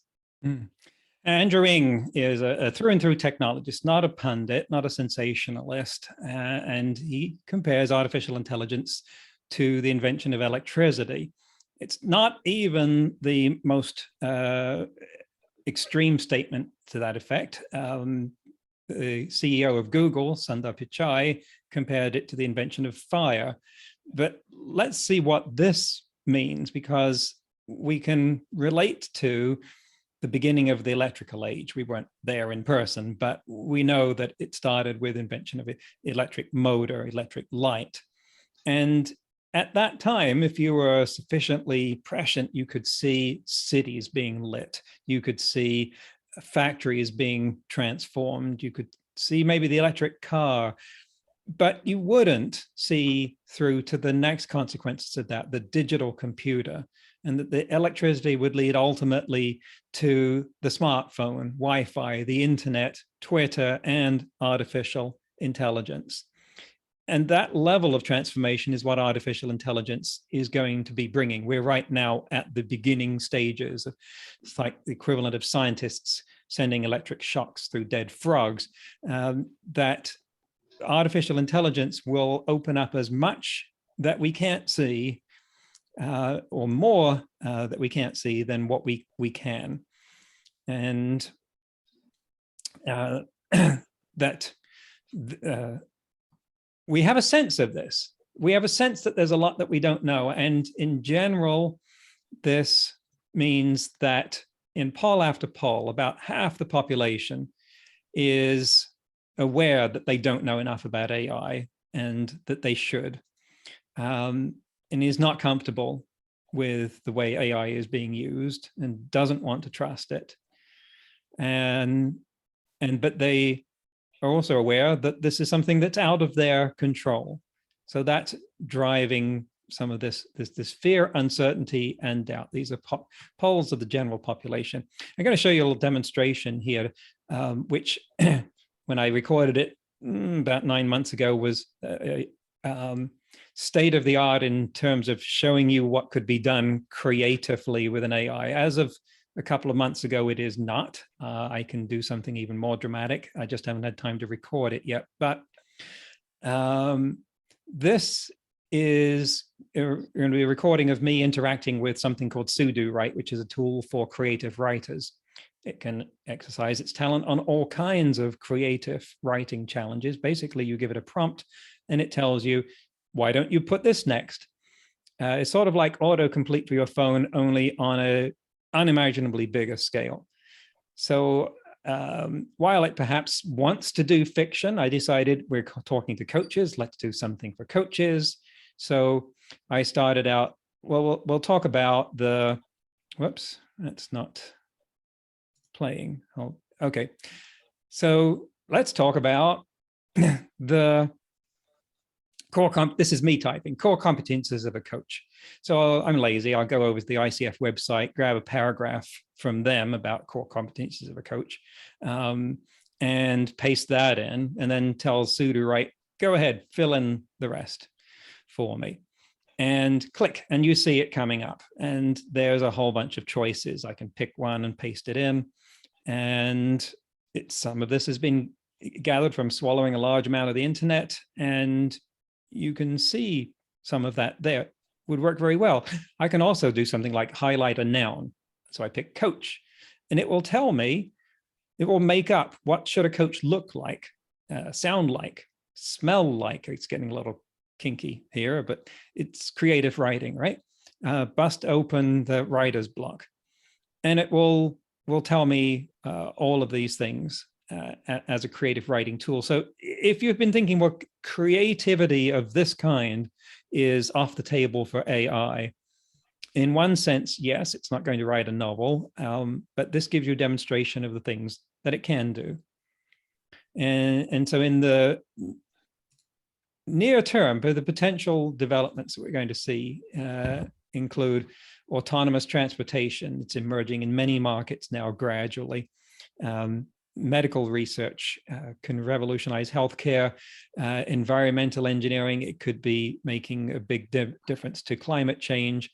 Andrew Ng is a through and through technologist, not a pundit, not a sensationalist, and he compares artificial intelligence to the invention of electricity. It's not even the most extreme statement to that effect. The CEO of Google, Sundar Pichai, compared it to the invention of fire. But let's see what this means, because we can relate to the beginning of the electrical age. We weren't there in person, but we know that it started with invention of electric motor, electric light. And at that time, if you were sufficiently prescient, you could see cities being lit. You could see factories being transformed. You could see maybe the electric car, but you wouldn't see through to the next consequences of that, the digital computer, and that the electricity would lead ultimately to the smartphone, Wi-Fi, the internet, Twitter, and artificial intelligence. And that level of transformation is what artificial intelligence is going to be bringing. We're right now at the beginning stages. It's like the equivalent of scientists sending electric shocks through dead frogs, that artificial intelligence will open up as much that we can't see, or more that we can't see than what we can. And that we have a sense of this. We have a sense that there's a lot that we don't know. And in general, this means that in poll after poll, about half the population is aware that they don't know enough about AI and that they should, and is not comfortable with the way AI is being used and doesn't want to trust it. But they are also aware that this is something that's out of their control. So that's driving some of this fear, uncertainty, and doubt. These are polls of the general population. I'm going to show you a little demonstration here, which when I recorded it about 9 months ago was state of the art in terms of showing you what could be done creatively with an AI. As of a couple of months ago, it is not. I can do something even more dramatic. I just haven't had time to record it yet. But this is going to be a recording of me interacting with something called Sudo, right, which is a tool for creative writers. It can exercise its talent on all kinds of creative writing challenges. Basically, you give it a prompt and it tells you, why don't you put this next? It's sort of like autocomplete for your phone, only on a unimaginably bigger scale. So while it perhaps wants to do fiction, I decided we're talking to coaches, let's do something for coaches. So I started out, well, we'll talk about the, whoops, that's not playing. Oh, okay. So let's talk about the core, this is me typing, core competences of a coach. So I'm lazy, I'll go over to the ICF website, grab a paragraph from them about core competencies of a coach, and paste that in, and then tell Sudo, right, go ahead, fill in the rest for me. And click, and you see it coming up. And there's a whole bunch of choices. I can pick one and paste it in. And some of this has been gathered from swallowing a large amount of the internet, and you can see some of that there would work very well. I can also do something like highlight a noun. So I pick coach, and it will tell me, it will make up what should a coach look like, sound like, smell like. It's getting a little kinky here, but it's creative writing, right? Bust open the writer's block, and it will tell me all of these things as a creative writing tool. So if you've been thinking, well, creativity of this kind is off the table for AI, in one sense, yes, it's not going to write a novel, but this gives you a demonstration of the things that it can do. And so in the near term, but the potential developments that we're going to see include autonomous transportation. It's emerging in many markets now gradually. Medical research can revolutionize healthcare. Environmental engineering, it could be making a big difference to climate change.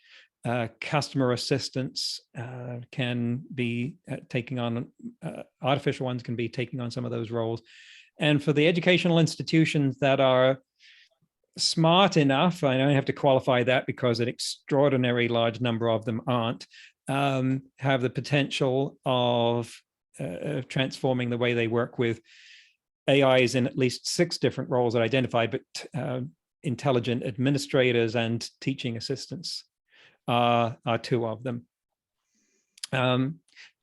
Customer assistance can be taking on, artificial ones can be taking on some of those roles. And for the educational institutions that are smart enough, I know I have to qualify that because an extraordinary large number of them aren't, have the potential of transforming the way they work with AIs in at least 6 different roles that I identified, but intelligent administrators and teaching assistants are 2 of them.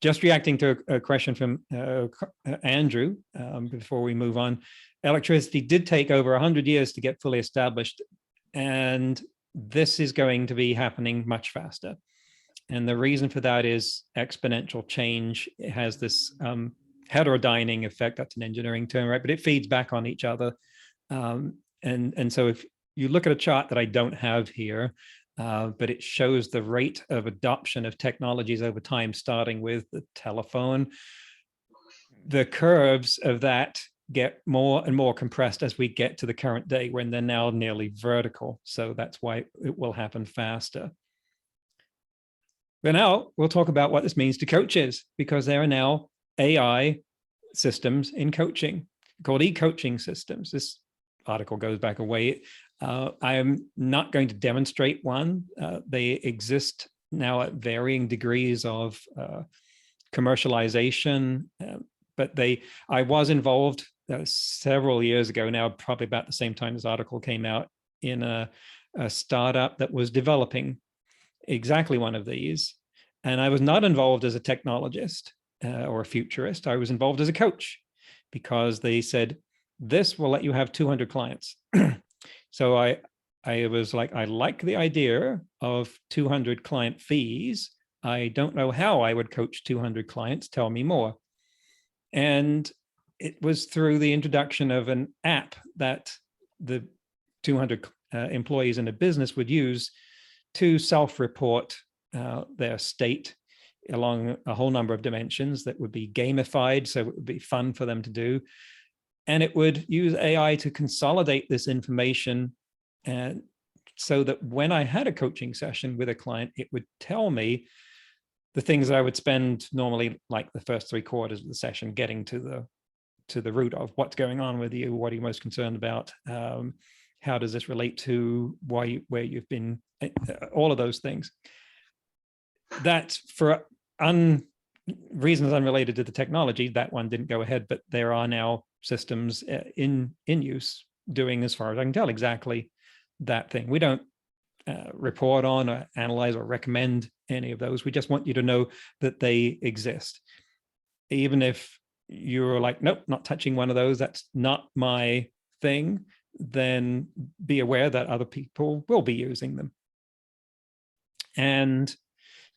Just reacting to a question from Andrew before we move on, electricity did take over 100 years to get fully established, and this is going to be happening much faster. And the reason for that is exponential change. It has this heterodyning effect, that's an engineering term, right? But it feeds back on each other. And so if you look at a chart that I don't have here, but it shows the rate of adoption of technologies over time, starting with the telephone, the curves of that get more and more compressed as we get to the current day, when they're now nearly vertical. So that's why it will happen faster. But now we'll talk about what this means to coaches, because there are now AI systems in coaching called e-coaching systems. This article goes back a way. I am not going to demonstrate one. They exist now at varying degrees of commercialization, but I was involved several years ago now, probably about the same time this article came out, in a startup that was developing exactly one of these. And I was not involved as a technologist or a futurist. I was involved as a coach, because they said, this will let you have 200 clients. So I was like, I like the idea of 200 client fees. I don't know how I would coach 200 clients. Tell me more. And it was through the introduction of an app that the 200 employees in a business would use to self-report their state along a whole number of dimensions that would be gamified, so it would be fun for them to do. And it would use AI to consolidate this information, and so that when I had a coaching session with a client, it would tell me the things that I would spend normally like the first 3/4 of the session getting to the root of what's going on with you, what are you most concerned about, how does this relate to where you've been, all of those things. That for reasons unrelated to the technology, that one didn't go ahead, but there are now systems in use doing, as far as I can tell, exactly that thing. We don't report on or analyze or recommend any of those. We just want you to know that they exist. Even if you're like, nope, not touching one of those, that's not my thing, then be aware that other people will be using them. And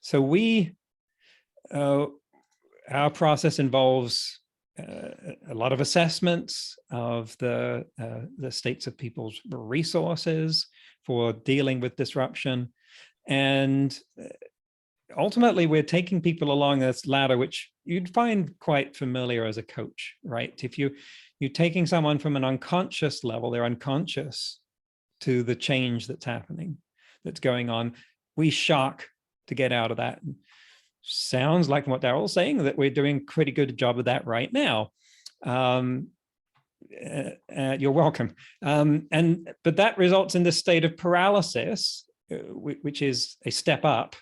so our process involves a lot of assessments of the states of people's resources for dealing with disruption. And ultimately, we're taking people along this ladder, which you'd find quite familiar as a coach, right? If you're taking someone from an unconscious level, they're unconscious to the change that's happening, that's going on. We shock to get out of that. Sounds like what Daryl's saying, that we're doing a pretty good job of that right now. You're welcome. But that results in this state of paralysis, which is a step up,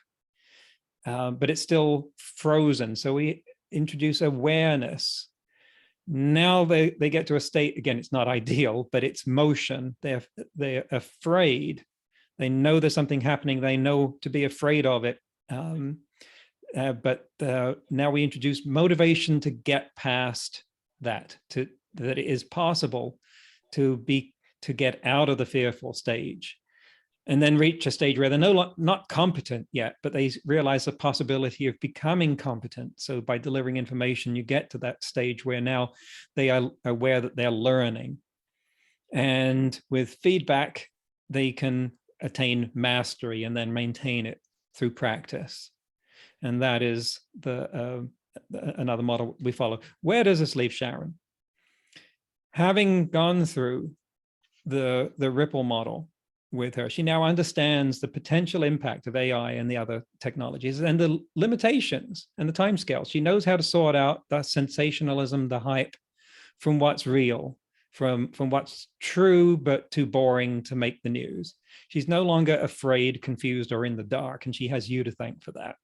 but it's still frozen. So we introduce awareness. Now they get to a state, again, it's not ideal, but it's motion. They're afraid. They know there's something happening. They know to be afraid of it. But now we introduce motivation to get past that, that it is possible to get out of the fearful stage, and then reach a stage where they're not competent yet, but they realize the possibility of becoming competent. So by delivering information, you get to that stage where now they are aware that they're learning. And with feedback, they can attain mastery and then maintain it through practice. And that is another model we follow. Where does this leave Sharon? Having gone through the Ripple model with her, she now understands the potential impact of AI and the other technologies and the limitations and the timescales. She knows how to sort out the sensationalism, the hype, from what's real, from what's true but too boring to make the news. She's no longer afraid, confused, or in the dark, and she has you to thank for that.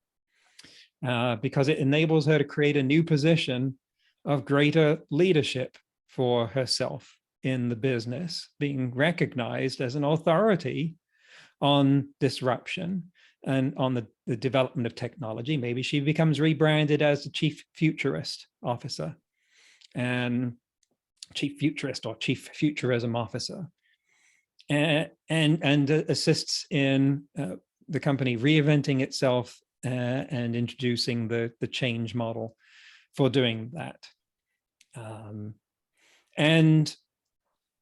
Because it enables her to create a new position of greater leadership for herself in the business, being recognized as an authority on disruption and on the development of technology. Maybe she becomes rebranded as the chief futurist officer and chief futurist or chief futurism officer, and assists in the company reinventing itself and introducing the change model for doing that.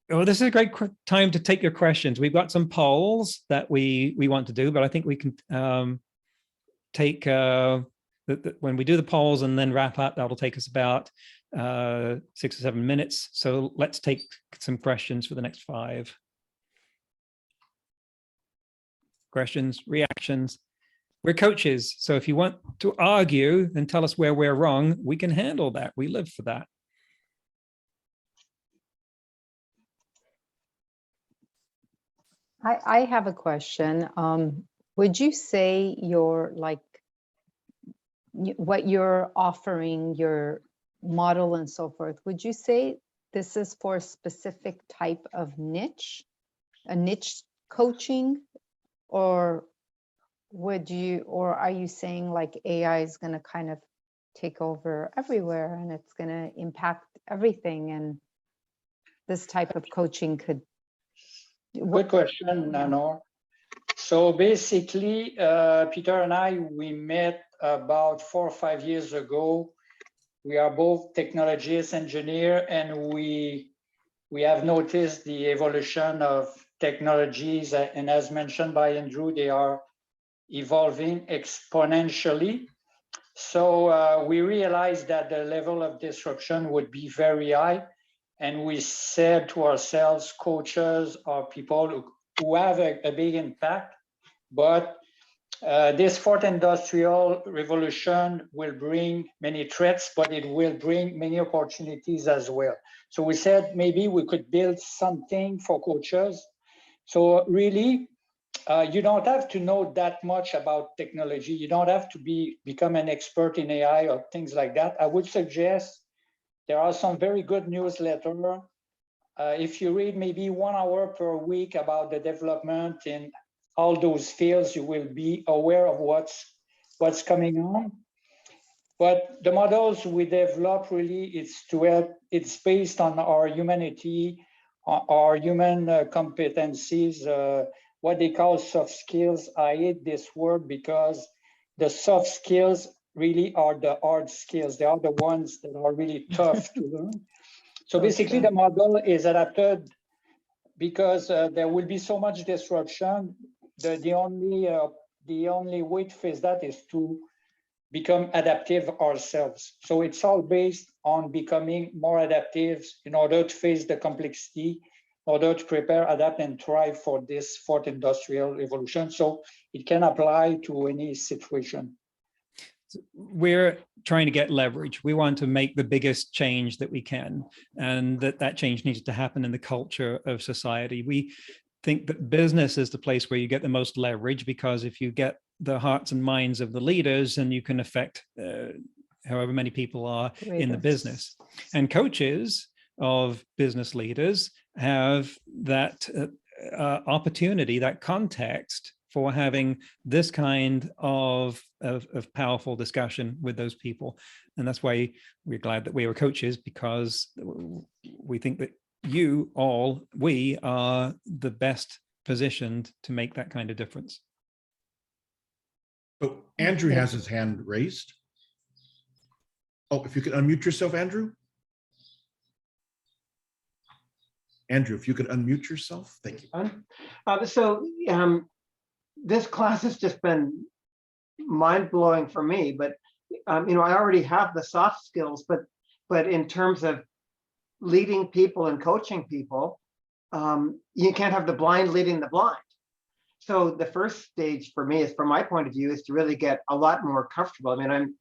This is a great time to take your questions. We've got some polls that we want to do, but I think we can take when we do the polls and then wrap up, that'll take us about 6 or 7 minutes. So let's take some questions for the next 5. Questions, reactions. we're coaches. So if you want to argue and tell us where we're wrong, we can handle that. We live for that. I have a question. Would you say your what you're offering, your model and so forth, would you say this is for a specific type of niche, a niche coaching, or are you saying like AI is going to kind of take over everywhere and it's going to impact everything, and this type of coaching could? Good question, Nanor. So basically, Peter and I, we met about 4 or 5 years ago. We are both technologists, engineers, and we have noticed the evolution of technologies. And as mentioned by Andrew, they are evolving exponentially. So we realized that the level of disruption would be very high. And we said to ourselves, coaches are people who have a big impact, but this fourth industrial revolution will bring many threats, but it will bring many opportunities as well. So we said maybe we could build something for coaches. So really, you don't have to know that much about technology. You don't have to become an expert in AI or things like that. I would suggest there are some very good newsletters. If you read maybe 1 hour per week about the development in all those fields, you will be aware of what's coming on. But the models we develop really, it's based on our humanity, our human competencies, what they call soft skills. I hate this word because the soft skills really are the hard skills. They are the ones that are really tough to learn. So basically the model is adapted because there will be so much disruption. The only way to face that is to become adaptive ourselves. So it's all based on becoming more adaptive in order to face the complexity, in order to prepare, adapt, and thrive for this fourth industrial revolution. So it can apply to any situation. We're trying to get leverage. We want to make the biggest change that we can, and that change needs to happen in the culture of society. We think that business is the place where you get the most leverage, because if you get the hearts and minds of the leaders, and you can affect however many people are in the business. And coaches of business leaders have that opportunity, that context for having this kind of powerful discussion with those people. And that's why we're glad that we were coaches, because we think that we are the best positioned to make that kind of difference. So Andrew has his hand raised. Oh, if you could unmute yourself, Andrew. Andrew, if you could unmute yourself, thank you. This class has just been mind-blowing for me, but I already have the soft skills, but in terms of leading people and coaching people, you can't have the blind leading the blind. So the first stage for me, is, from my point of view, is to really get a lot more comfortable. I mean,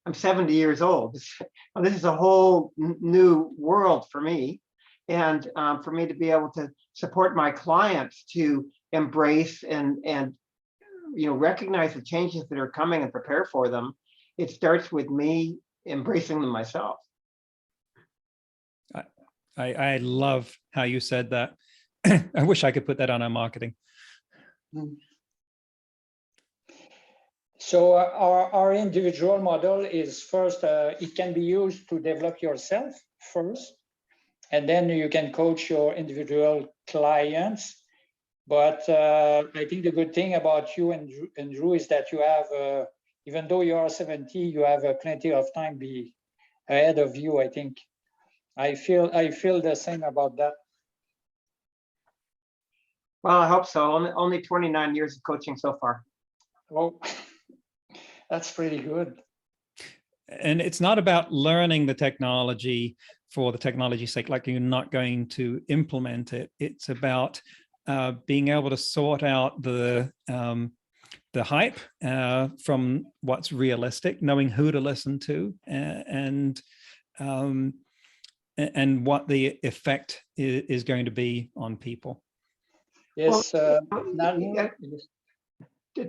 I'm 70 years old. This is a whole new world for me, and for me to be able to support my clients to embrace and recognize the changes that are coming and prepare for them. It starts with me embracing them myself. I love how you said that. I wish I could put that on our marketing. So our individual model is first, it can be used to develop yourself first, and then you can coach your individual clients. But I think the good thing about you, Andrew, is that you have, even though you are 70, you have plenty of time ahead of you, I think. I feel the same about that. Well, I hope so. Only 29 years of coaching so far. Oh, that's pretty good. And it's not about learning the technology for the technology's sake, like you're not going to implement it. It's about being able to sort out the the hype from what's realistic, knowing who to listen to, and what the effect is going to be on people. Yes.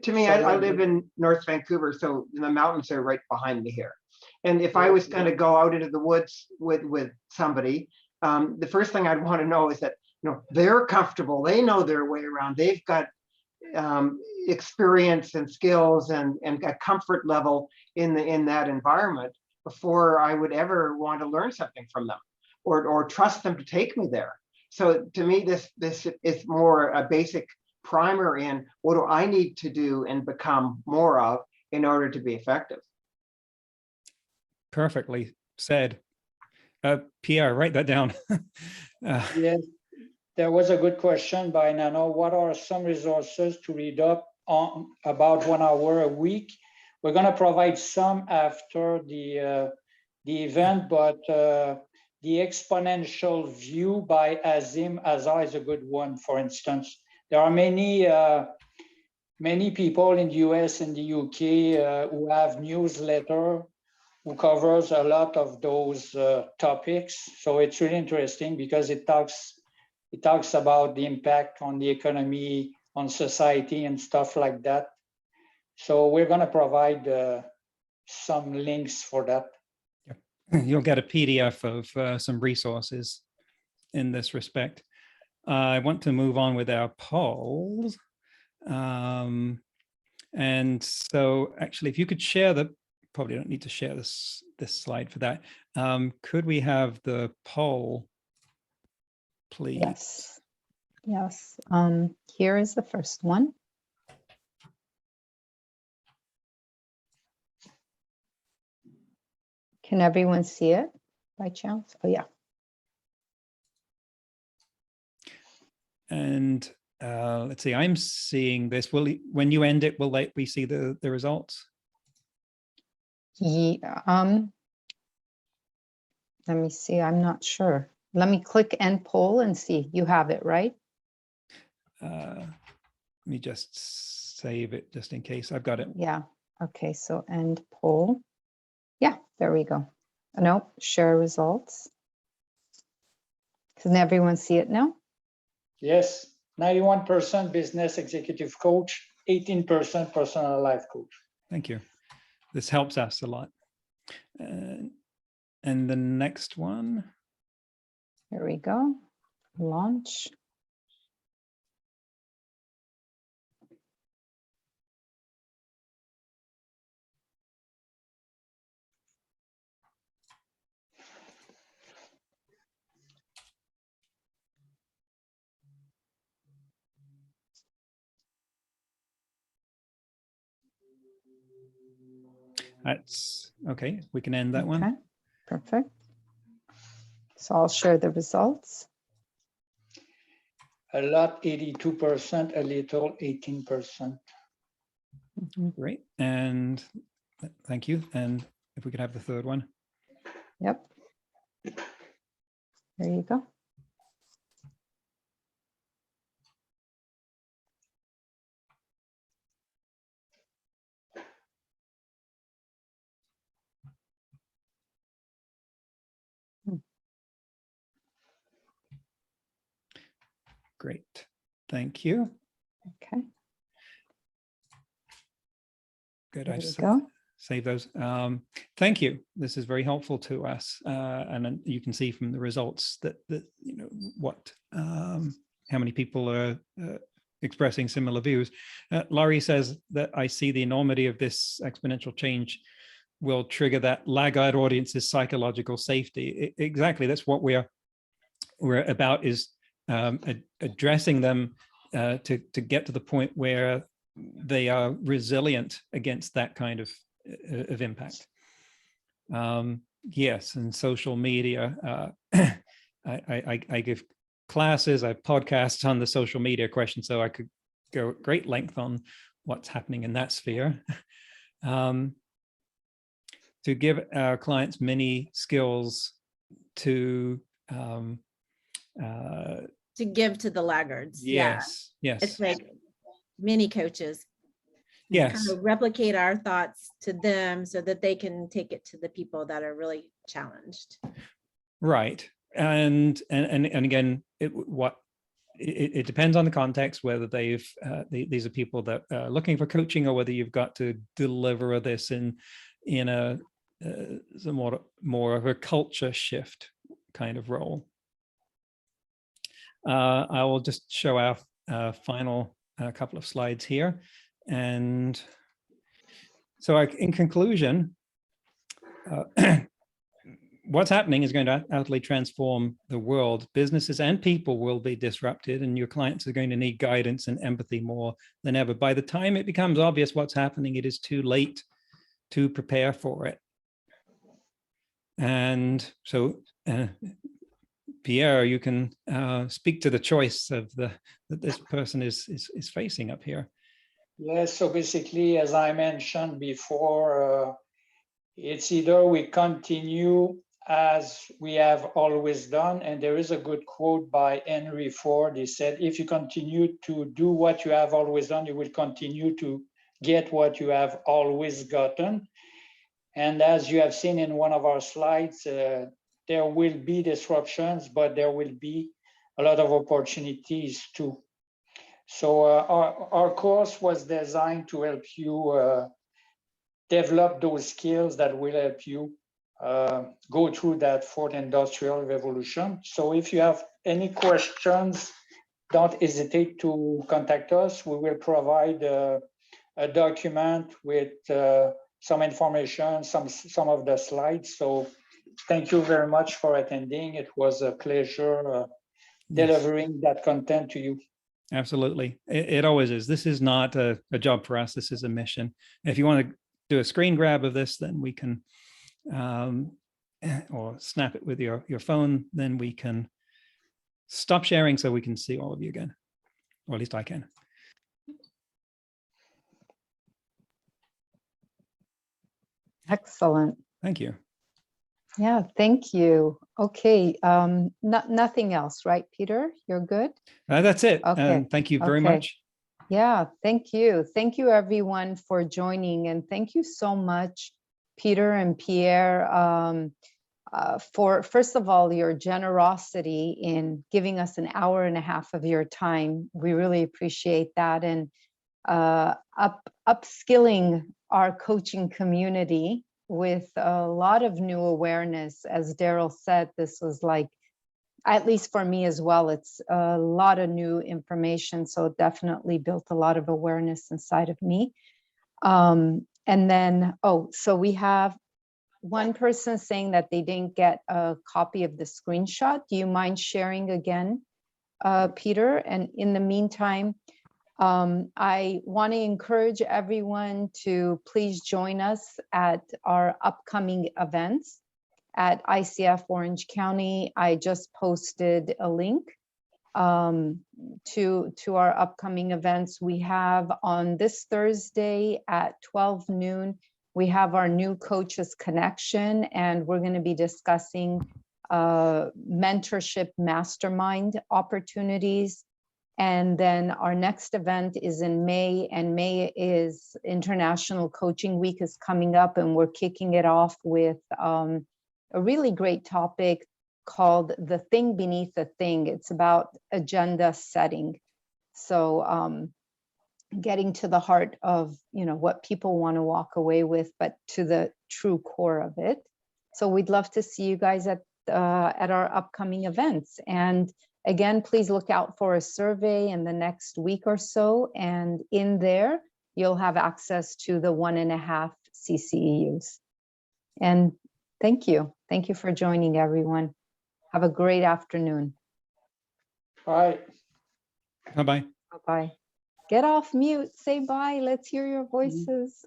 To me, I live in North Vancouver, so the mountains are right behind me here. And if I was going to go out into the woods with somebody, the first thing I'd want to know is that, they're comfortable, they know their way around, they've got experience and skills and a comfort level in that environment before I would ever want to learn something from them or trust them to take me there. So to me, this is more a basic primer in what do I need to do and become more of in order to be effective. Perfectly said. Pierre, write that down. Yes, there was a good question by Nano. What are some resources to read up on about 1 hour a week? We're going to provide some after the event, but the Exponential View by Azim Azar is a good one, for instance. There are many people in the US and the UK who have newsletter who covers a lot of those topics. So it's really interesting because it talks about the impact on the economy, on society and stuff like that. So we're going to provide some links for that. You'll get a PDF of some resources in this respect. I want to move on with our polls. And so actually, if you could share probably don't need to share this slide for that. Could we have the poll, please? Yes. Here is the first one. Can everyone see it by chance? Oh, yeah. And let's see, I'm seeing this. When you end it, will we see the results? Yeah, let me see, I'm not sure. Let me click end poll and see. You have it, right? Let me just save it just in case. I've got it. Yeah. Okay, so end poll. Yeah, there we go. Nope, share results. Can everyone see it now? Yes, 91% business executive coach, 18% personal life coach. Thank you. This helps us a lot. And the next one. Here we go. Launch. That's okay. We can end that one. Okay, perfect. So I'll share the results. A lot, 82%, a little, 18%. Great. And thank you. And if we could have the third one. Yep. There you go. Great. Thank you. Okay. Good. There I you go. save those. Thank you. This is very helpful to us. And then you can see from the results that what how many people are expressing similar views. Laurie says that I see the enormity of this exponential change will trigger that laggard audience's psychological safety. Exactly. That's what we're about, is addressing them to get to the point where they are resilient against that kind of impact. Yes, and social media. I give classes, I have podcasts on the social media question, so I could go at great length on what's happening in that sphere. To give our clients many skills to give to the laggards. Yes, Yeah. yes. It's like mini coaches. Yes. of replicate our thoughts to them so that they can take it to the people that are really challenged. Right. And again, it depends on the context, whether these are people that are looking for coaching, or whether you've got to deliver this in a more of a culture shift kind of role. I will just show our final couple of slides here. And so in conclusion, what's happening is going to utterly transform the world. Businesses and people will be disrupted, and your clients are going to need guidance and empathy more than ever. By the time it becomes obvious what's happening, it is too late to prepare for it. And so, Pierre, you can speak to the choice of that this person is facing up here. Yes, so basically, as I mentioned before, it's either we continue as we have always done, and there is a good quote by Henry Ford. He said, if you continue to do what you have always done, you will continue to get what you have always gotten. And as you have seen in one of our slides, there will be disruptions, but there will be a lot of opportunities too. So our course was designed to help you develop those skills that will help you go through that fourth industrial revolution. So if you have any questions, don't hesitate to contact us. We will provide a document with some information, some of the slides. So thank you very much for attending. It was a pleasure delivering that content to you. Absolutely. It always is. This is not a job for us. This is a mission. If you want to do a screen grab of this, then we can, or snap it with your phone, then we can stop sharing so we can see all of you again, or at least I can. Excellent. Thank you. Yeah, thank you. Okay, nothing else, right, Peter? You're good? That's it. Okay. Thank you very Okay. much. Yeah, thank you. Thank you, everyone, for joining. And thank you so much, Peter and Pierre, for, first of all, your generosity in giving us an hour and a half of your time. We really appreciate that. And upskilling our coaching community with a lot of new awareness. As Daryl said, this was like, at least for me as well, it's a lot of new information. So it definitely built a lot of awareness inside of me. And then, so we have one person saying that they didn't get a copy of the screenshot. Do you mind sharing again, Peter? And in the meantime, I want to encourage everyone to please join us at our upcoming events at ICF Orange County. I just posted a link to our upcoming events. We have on this Thursday at 12 noon, we have our new Coaches Connection, and we're going to be discussing mentorship mastermind opportunities. And then our next event is in May, and May is International Coaching Week is coming up, and we're kicking it off with a really great topic called The Thing Beneath the Thing. It's about agenda setting. So getting to the heart of, what people want to walk away with, but to the true core of it. So we'd love to see you guys at our upcoming events. And again, please look out for a survey in the next week or so. And in there, you'll have access to the 1.5 CCEUs. And thank you. Thank you for joining, everyone. Have a great afternoon. Bye. Bye-bye. Bye-bye. Get off mute. Say bye. Let's hear your voices.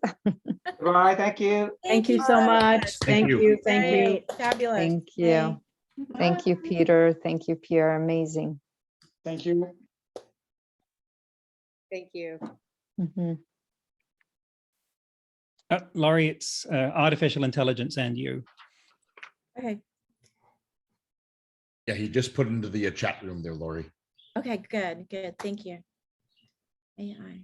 Bye, thank you. Thank you so much. Thank you. you. Thank you. Great. Fabulous. Thank you. Bye. Thank you, Peter. Thank you, Pierre. Amazing. Thank you. Thank you. Mhm. Laurie, it's artificial intelligence and you. Okay. Yeah, he just put into the chat room there, Lori. Okay, good. Thank you. AI.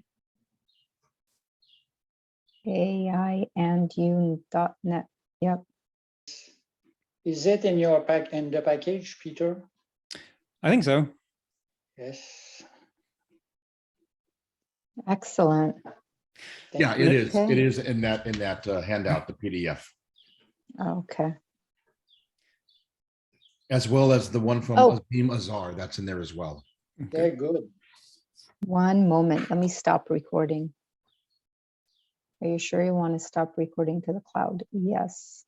AIandU.net. Yep. Is it in your in the package, Peter? I think so. Yes. Excellent. Yeah, Thank you. it is. Okay. It is in that handout, the PDF, Okay. as well as the one from Oh. Azim Azar. That's in there as well. Very good. One moment. Let me stop recording. Are you sure you want to stop recording to the cloud? Yes.